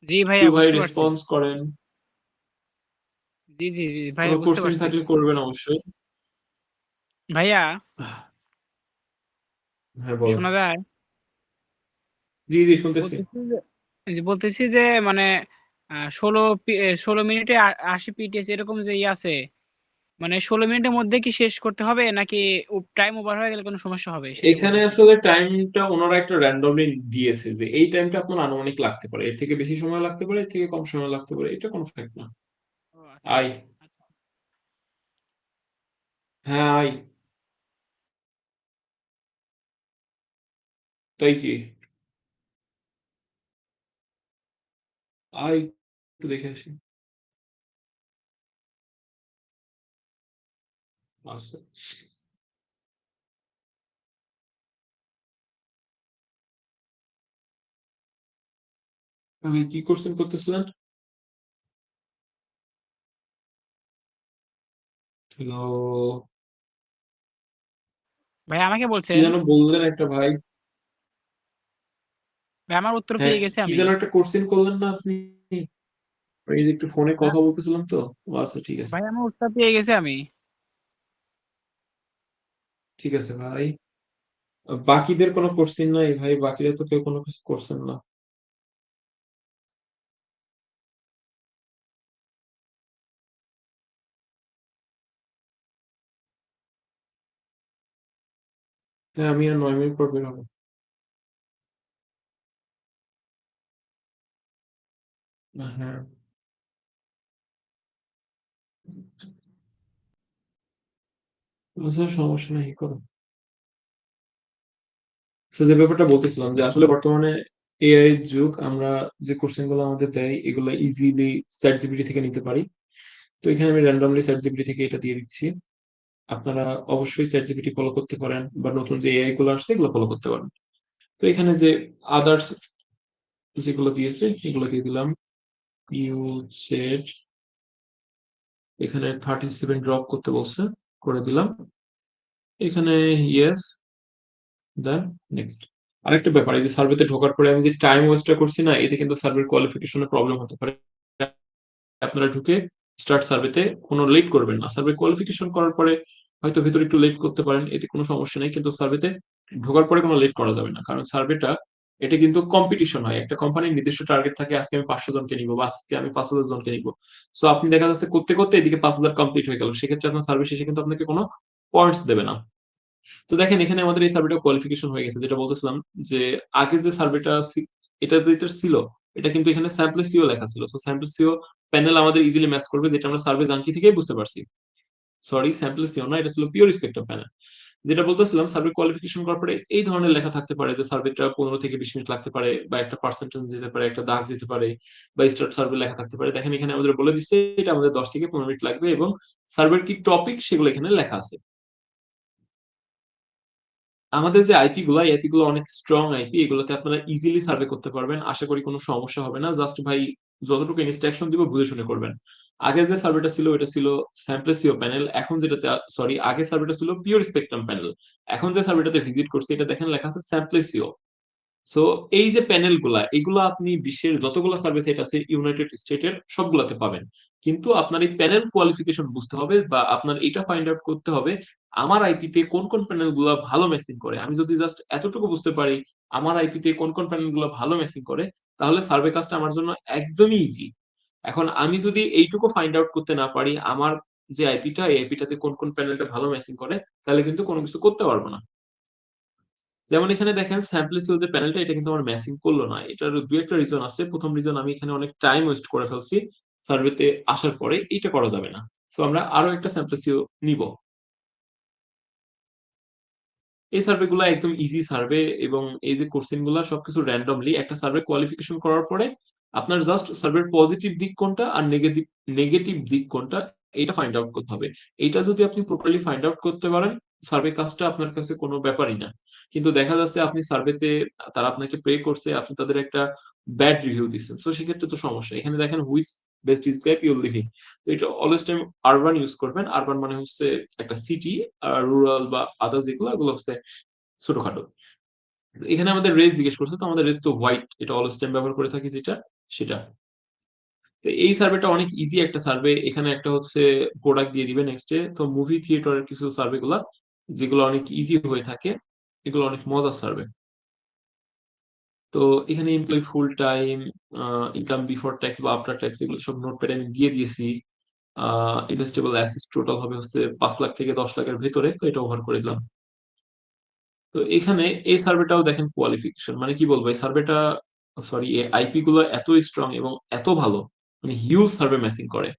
জি একটু ভাইয়া ভাই বুঝতে পারছি। রেসপন্স করেন, জি জি জি কোনো ভাইয়া বুঝতে কোশ্চেন পারছি। থাকলে করবেন অবশ্যই। ভাইয়া হ্যাঁ বলো। শোনা যায়? জি জি শুনতেছি। বলতেছি যে বলতেছি যে মানে 16 মিনিটে 80 পিটিএস এরকম যে আছে, মানে 16 মিনিটের মধ্যে কি শেষ করতে হবে নাকি টাইম ওভার হয়ে গেলে কোনো সমস্যা হবে সেটা এখানে বলতে চাই। আসলে টাইমটা ওনারা একটা র্যান্ডমলি দিয়েছে যে এই টাইমটা আপনার আনুমানিক লাগতে পারে, এর থেকে বেশি সময় লাগতে পারে, এর থেকে কম সময় লাগতে পারে, এটা কোনো ফ্যাক্ট না। ও আচ্ছা আই, আচ্ছা। হ্যাঁ আই, তাই কি? আই, একটু দেখে আসি। আচ্ছা, আমি কি কোশ্চেন করতেছিলেন? হ্যালো, ভাই আমাকে কি বলছেন? যেন বললেন একটা ভাই? ভাই আমার উত্তর হ্যাঁ, পেয়ে গেছি কি আমি। যেন একটা কোশ্চেন করলেন না আপনি? এই যে একটু ফোনে হ্যাঁ, কথা বলতেছিলাম তো। ও আচ্ছা, ঠিক আছে, ভাই আমার উত্তর পেয়ে গেছি আমি। ঠিক আছে ভাই। বাকিদের কোনো কোশ্চেন নাই ভাই, বাকিরা তো কেউ কোনো কিছু করছেন না। হ্যাঁ, আমি আর 9 মিনিট পর বের হবো। হ্যাঁ, আচ্ছা সমস্যা নাই, করো। তো যে ব্যাপারটা বলতেছিলাম যে আসলে বর্তমানে এআই এর যুগ, আমরা যে কোশ্চেন গুলো আমাদের দেয় এগুলো ইজিলি চ্যাট জিপিটি থেকে নিতে পারি। তো এখানে আমি র্যান্ডমলি চ্যাট জিপিটি থেকে এটা দিয়ে দিচ্ছি। আপনারা অবশ্যই চ্যাট জিপিটি ফলো করতে পারেন বা নতুন যে এআই গুলো আসছে এগুলো ফলো করতে পারেন। তো এখানে যে আদার্স যেগুলো দিয়েছে এগুলো দিয়ে দিলাম। ইউ সেট, এখানে 37 ড্রপ করতে বলছে, করে দিলাম। এখানে ইয়েস, দেন নেক্সট। আরেকটা ব্যাপার, এই যে সার্ভেতে ঢোকার পরে আমি যে টাইম ওয়েস্টটা করছি না, এতে কিন্তু সার্ভের কোয়ালিফিকেশনে প্রবলেম হতে পারে। আপনারা ঢুকে স্টার্ট সার্ভেতে কোনো লেট করবেন না, সার্ভে কোয়ালিফিকেশন করার পরে হয়তো ভিতরে একটু লেট করতে পারেন, এতে কোনো সমস্যা নেই, কিন্তু সার্ভেতে ঢোকার পরে কোনো লেট করা যাবে না, কারণ সার্ভেটা এটা কিন্তু কম্পিটিশন হয়। একটা কোম্পানির নির্দিষ্ট টার্গেট থাকে আজকে আমি 500 জনকে নিবো বা আজকে আমি 5000 জনকে নিবো। সো আপনি দেখা যাচ্ছে করতে, করতে এদিকে 5000 কমপ্লিট হয়ে গেল। সেক্ষেত্রে আপনার সার্ভে শেষে কিন্তু আপনাকে কোনো পয়েন্টস দেবে না। তো দেখেন এখানে আমাদের এই সার্ভেটা কোয়ালিফিকেশন হয়ে গেছে। যেটা বলতেছিলাম যে আগে যে সার্ভেটা এটা যেটা ছিল এটা কিন্তু এখানে স্যাম্পল সিও লেখা ছিল। সো স্যাম্পল সিও প্যানেল আমাদের ইজিলি ম্যাচ করবে, যেটা আমরা সার্ভে জাঙ্কি থেকেই বুঝতে পারছি। সরি, স্যাম্পল সিও না, এটা ছিল পিওর স্পেকট্রাম প্যানেল। যেটা বলতেছিলাম সার্ভে কোয়ালিফিকেশন করার পরে এই ধরনের লেখা থাকতে পারে যে সার্ভেটা 15 থেকে 20 মিনিট লাগতে পারে বা একটা পার্সেন্টেজ যেতে পারে, একটা দাগ যেতে পারে বা স্টার্ট সার্ভে লেখা থাকতে পারে। দেখেন এখানে আমাদের বলে দিচ্ছে এটা আমাদের 10 থেকে 15 মিনিট লাগবে এবং সার্ভের কি টপিক সেগুলো এখানে লেখা আছে। আমাদের যে আইপি গুলো, এই আইপি গুলো অনেক স্ট্রং আইপি, এগুলোতে আপনারা ইজিলি সার্ভে করতে পারবেন। আশা করি কোনো সমস্যা হবে না। জাস্ট ভাই যতটুকু ইনস্ট্রাকশন দিব বুঝে শুনে করবেন। আগে যে সার্ভেটা ছিল এটা ছিল স্যাম্পলেসিও প্যানেল, এখন যেটাতে সরি আগে সার্ভেটা ছিল পিওর স্পেকট্রাম প্যানেল, এখন যে সার্ভেটাতে ভিজিট করছি এটা দেখেন লেখা আছে স্যাম্পলেসিও। সো এই যে প্যানেল গুলা এগুলো আপনি বিশ্বের যতগুলো সার্ভে সাইট আছে ইউনাইটেড স্টেটের সবগুলাতে পাবেন। কিন্তু আপনার এই প্যানেল কোয়ালিফিকেশন বুঝতে হবে বা আপনার এটা ফাইন্ড আউট করতে হবে আমার আইপিতে কোন কোন প্যানেল গুলা ভালো ম্যাচিং করে। আমি যদি জাস্ট এতটুকু বুঝতে পারি আমার আইপিতে কোন কোন প্যানেল গুলো ভালো ম্যাচিং করে, তাহলে সার্ভে কাজটা আমার জন্য একদমই ইজি। এখন আমি যদি এইটুকু ফাইন্ড আউট করতে না পারি আমার যে আইপিটা এই আইপিটাতে কোন কোন প্যানেলটা ভালো ম্যাচিং করে, তাহলে কিন্তু কোনো কিছু করতে পারবো না। যেমন এখানে দেখেন স্যাম্পলেসিও যে প্যানেলটা এটা কিন্তু আমার ম্যাচিং করলো না। এটার দুই একটা রিজন আছে। প্রথম রিজন আমি এখানে অনেক টাইম ওয়েস্ট করে ফেলছি সার্ভেতে আসার পরে, এইটা করা যাবে না। সো আমরা আরো একটা স্যাম্পলেসিও নিব। এই সার্ভে গুলা একদম ইজি সার্ভে এবং এই যে কোশ্চেন গুলা সবকিছু র্যান্ডমলি একটা সার্ভে কোয়ালিফিকেশন করার পরে আপনার জাস্ট সার্ভের পজিটিভ দিক কোনটা আর নেগেটিভ নেগেটিভ দিক কোনটা এটা ফাইন্ড আউট করতে হবে। এইটা যদি আপনি প্রপারলি ফাইন্ড আউট করতে পারেন সার্ভে কাজটা আপনার কাছে কোনো ব্যাপারই না। কিন্তু দেখা যাচ্ছে আপনি সার্ভেতে তারা আপনাকে পে করছে, আপনি তাদের একটা ব্যাড রিভিউ দিচ্ছেন, তো সেক্ষেত্রে তো সমস্যা। এখানে দেখেন which best describe your living, তো এটা অলওয়েজ টাইম আরবান ইউজ করবেন। আরবান মানে হচ্ছে একটা সিটি, আর রুরাল বা আদার্স এগুলো এগুলো হচ্ছে ছোটখাটো। এখানে আমাদের রেস জিজ্ঞেস করছে, তো আমাদের রেস তো হোয়াইট, এটা অলওয়েজ টাইম ব্যবহার করে থাকি যেটা সেটা। তো এই সার্ভেটা অনেক ইজি একটা সার্ভে। এখানে একটা হচ্ছে প্রোডাক্ট দিয়ে দিবে নেক্সটে। তো মুভি থিয়েটারের কিছু সার্ভে গুলা যেগুলো অনেক ইজি হয়ে থাকে, এগুলো অনেক মজার সার্ভে। তো এখানে employee full time, income before tax বা আফটার ট্যাক্স এগুলো সব নোটপ্যাডে আমি দিয়ে দিয়েছি। ইনভেস্টেবল অ্যাসেটস টোটাল হবে হচ্ছে 5 লাখ থেকে 10 লাখের ভেতরে, তো এটা ওভার করে দিলাম। তো এখানে এই সার্ভেটাও দেখেন কোয়ালিফিকেশন মানে কি বলবো, এই সার্ভেটা সরি এই আইপি গুলো এত স্ট্রং এবং এত ভালো, মানে হিউজ সার্ভে ম্যাচিং করে।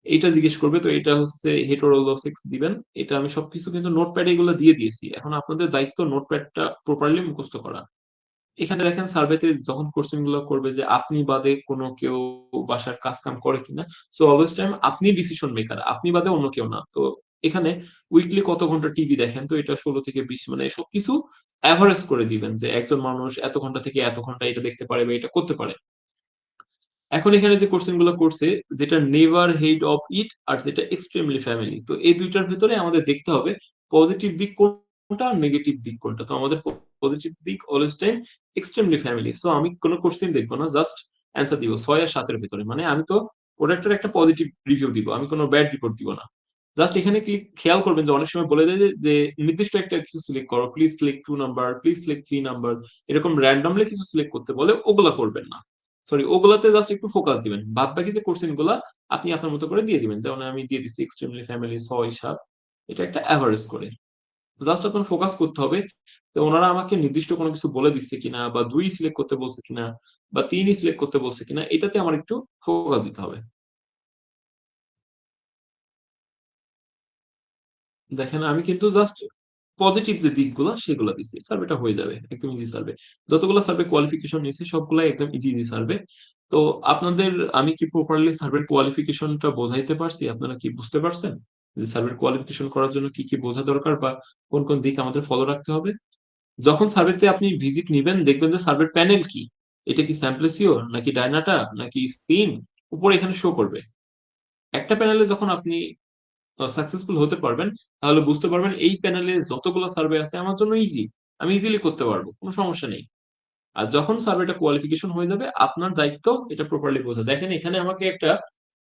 এইটা জিজ্ঞেস করবে, তো এটা হচ্ছে হেটেরোলজিক্স দিবেন। এটা আমি সবকিছু কিন্তু নোটপ্যাডে এগুলো দিয়ে দিয়েছি। এখন আপনাদের দায়িত্ব নোটপ্যাডটা প্রপারলি মুখস্থ করা। এখানে দেখেন সার্ভেতে যখন কোশ্চেন গুলো করবে যে আপনি বাদে কোনো কেউ বাসার কাজ কাম করে কিনা, সো অলওয়েজ টাইম আপনি ডিসিশন মেকার, আপনি বাদে অন্য কেউ না। তো এখানে উইকলি কত ঘন্টা টিভি দেখেন, তো এটা 16 থেকে 20, মানে সবকিছু অ্যাভারেজ করে দিবেন যে একজন মানুষ এত ঘন্টা থেকে এত ঘন্টা এটা দেখতে পারে বা এটা করতে পারে। এখন এখানে যে কোশ্চেন গুলো করছে, যেটা নেভার হেড অফ ইট আর যেটা এক্সট্রিমলি ফ্যামিলি, তো এই দুইটার ভিতরে আমাদের দেখতে হবে পজিটিভ দিক কোনটা আর নেগেটিভ দিক কোনটা। তো আমাদের পজিটিভ দিক always time extremely family. So আমি কোনো কোশ্চেন দেখবো না, জাস্ট অ্যান্সার দিব 6 আর 7 এর ভিতরে। মানে আমি তো প্রোডাক্টের একটা পজিটিভ রিভিউ দিব, আমি কোনো ব্যাড রিপোর্ট দিব না। জাস্ট এখানে খেয়াল করবেন যে অনেক সময় বলে দেয় যে নির্দিষ্ট একটা কিছু সিলেক্ট করো, please select 2 number, please select 3 number, এরকম র্যান্ডমলি কিছু সিলেক্ট করতে বলে, ওগুলা করবেন না। সরি, ওগুলাতে জাস্ট একটু ফোকাস দিবেন। বাদ বাকি যে কোশ্চেন গুলা আপনি আপনার মতো করে দিয়ে দিবেন। যেমন আমি দিয়ে দিচ্ছি এক্সট্রিমলি ফ্যামিলি 6-7, এটা একটা অ্যাভারেজ করে। জাস্ট আপনার ফোকাস করতে হবে যে ওনারা আমাকে নির্দিষ্ট কোনো কিছু বলে দিচ্ছে কিনা বা 2 সিলেক্ট করতে বলছে কিনা বা 3 সিলেক্ট করতে বলছে কিনা, এটাতে আমার একটু ফোকাস দিতে হবে। দেখেন আমি কিন্তু জাস্ট পজিটিভ যে দিকগুলা সেগুলা দিচ্ছি, সার্ভেটা হয়ে যাবে একদম ইজি সার্ভে। যতগুলো সার্ভে কোয়ালিফিকেশন নিয়েছি সবগুলাই একদম ইজি ইজি সার্ভে। তো আপনাদের আমি কি প্রপারলি সার্ভের কোয়ালিফিকেশনটা বোঝাইতে পারছি? আপনারা কি বুঝতে পারছেন যে সার্ভের কোয়ালিফিকেশন করার জন্য কি কি বোঝা দরকার বা কোন কোন দিক আমাদের ফলো রাখতে হবে? যখন সার্ভেতে আপনি ভিজিট নিবেন দেখবেন যে সার্ভের প্যানেল কি, এটা কি স্যাম্পলেসিও নাকি ডায়নাটা নাকি সিন, উপরে এখানে শো করবে। একটা প্যানেলে যখন আপনি সাকসেসফুল হতে পারবেন তাহলে বুঝতে পারবেন এই প্যানেলে যতগুলো সার্ভে আছে আমার জন্য ইজি, আমি ইজিলি করতে পারবো, কোনো সমস্যা নেই। আর যখন সার্ভেটা কোয়ালিফিকেশন হয়ে যাবে আপনার দায়িত্ব এটা প্রপারলি বোঝা। দেখেন এখানে আমাকে একটা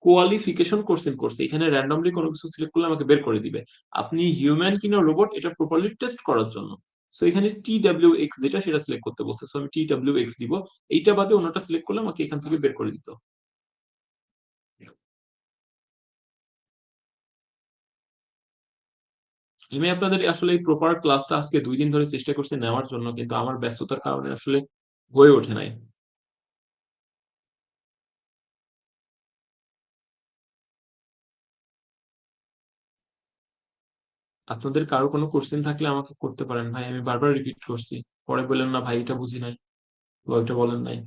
কোয়ালিফিকেশন কোশ্চেন করছে, এখানে র্যান্ডমলি কোনো কিছু সিলেক্ট করলে আমাকে বের করে দিবে। আপনি হিউম্যান কিনা রোবট এটা প্রপারলি টেস্ট করার জন্য। সো এখানে TWX যেটা সেটা সিলেক্ট করতে বলছে, সো আমি TWX দিব। এইটা বাদে অন্যটা সিলেক্ট করলে আমাকে এখান থেকে বের করে দিত। আমি আপনাদের আসলে এই প্রপার ক্লাসটা আজকে 2 দিন ধরে চেষ্টা করছি নেওয়ার জন্য, কিন্তু আমার ব্যস্ততার কারণে আসলে হয়ে ওঠে নাই। আপনাদের কারো কোনো কোশ্চেন থাকলে আমাকে করতে পারেন ভাই, আমি বারবার রিপিট করছি, পরে বললেন না ভাই এটা বুঝি নাই বা ওইটা বলেন নাই।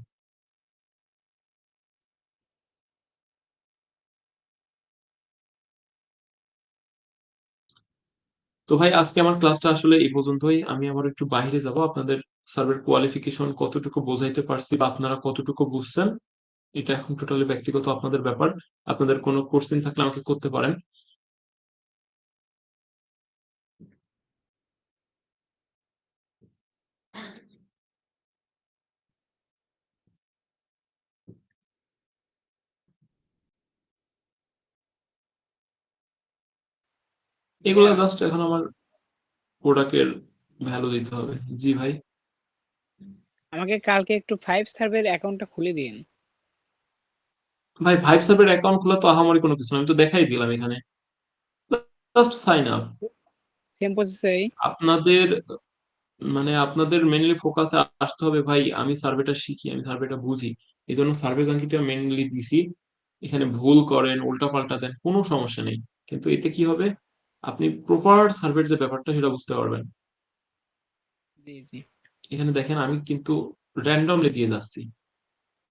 তো ভাই আজকে আমার ক্লাসটা আসলে এই পর্যন্তই। আমি আবার একটু বাইরে যাব, আপনাদের সার্ভের কোয়ালিফিকেশন কতটুকু বোঝাইতে পারছি বা আপনারা কতটুকু বুঝছেন এটা এখন টোটালি ব্যক্তিগত আপনাদের ব্যাপার। আপনাদের কোনো কোশ্চেন থাকলে আমাকে করতে পারেন। এগুলো জাস্ট এখন আমার প্রোডাক্টের ভ্যালু দিতে হবে। জি ভাই। আমাকে কালকে একটু 5 সার্ভের অ্যাকাউন্টটা খুলে দিন। ভাই 5 সার্ভের অ্যাকাউন্ট খোলা তো আহামরি কোনো কিছু না, আমি তো দেখাই দিলাম এখানে, জাস্ট সাইন আপ। সেম প্রসেসেই। আপনাদের মানে আপনাদের মেইনলি ফোকাসে আসতে হবে ভাই, আমি সার্ভেটা শিখি, আমি সার্ভেটা বুঝি, এই জন্য সার্ভে জাঙ্কিটা মেইনলি দিছি। এখানে ভুল করেন, উল্টাপাল্টা দেন, কোনো সমস্যা নেই, কিন্তু এতে কি হবে, আপনি প্রপার সার্ভের যে ব্যাপারটা সেটা বুঝতে পারবেন। জি জি। এখানে দেখেন আমি কিন্তু র্যান্ডমলি দিয়ে যাচ্ছি,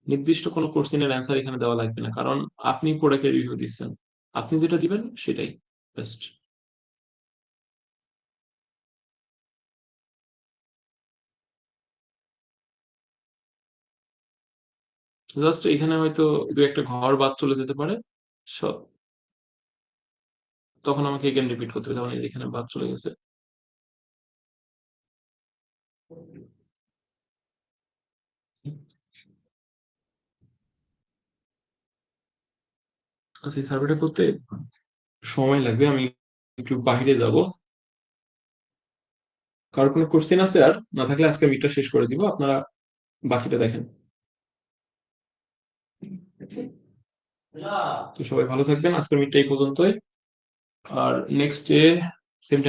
নির্দিষ্ট কোনো কোশ্চেনের অ্যান্সার এখানে দেওয়া লাগবে না, কারণ আপনি প্রোডাক্টের রিভিউ দিচ্ছেন, আপনি যেটা দিবেন সেটাই বেস্ট। জাস্ট এখানে হয়তো দু একটা ঘর বাদ চলে যেতে পারে, সব তখন আমাকে এগেন রিপিট করতে হবে, তখন এই যে এখানে বাদ চলে গেছে। আচ্ছা এই সার্ভেটা করতে সময় লাগবে, আমি একটু বাইরে যাব। কারোর কোনো কোশ্চেন আছে? আর না থাকলে আজকে মিটটা শেষ করে দিব, আপনারা বাকিটা দেখেন। তো সবাই ভালো থাকবেন, আজকের মিটটা এই পর্যন্তই। আর নেক্সট ডে সেম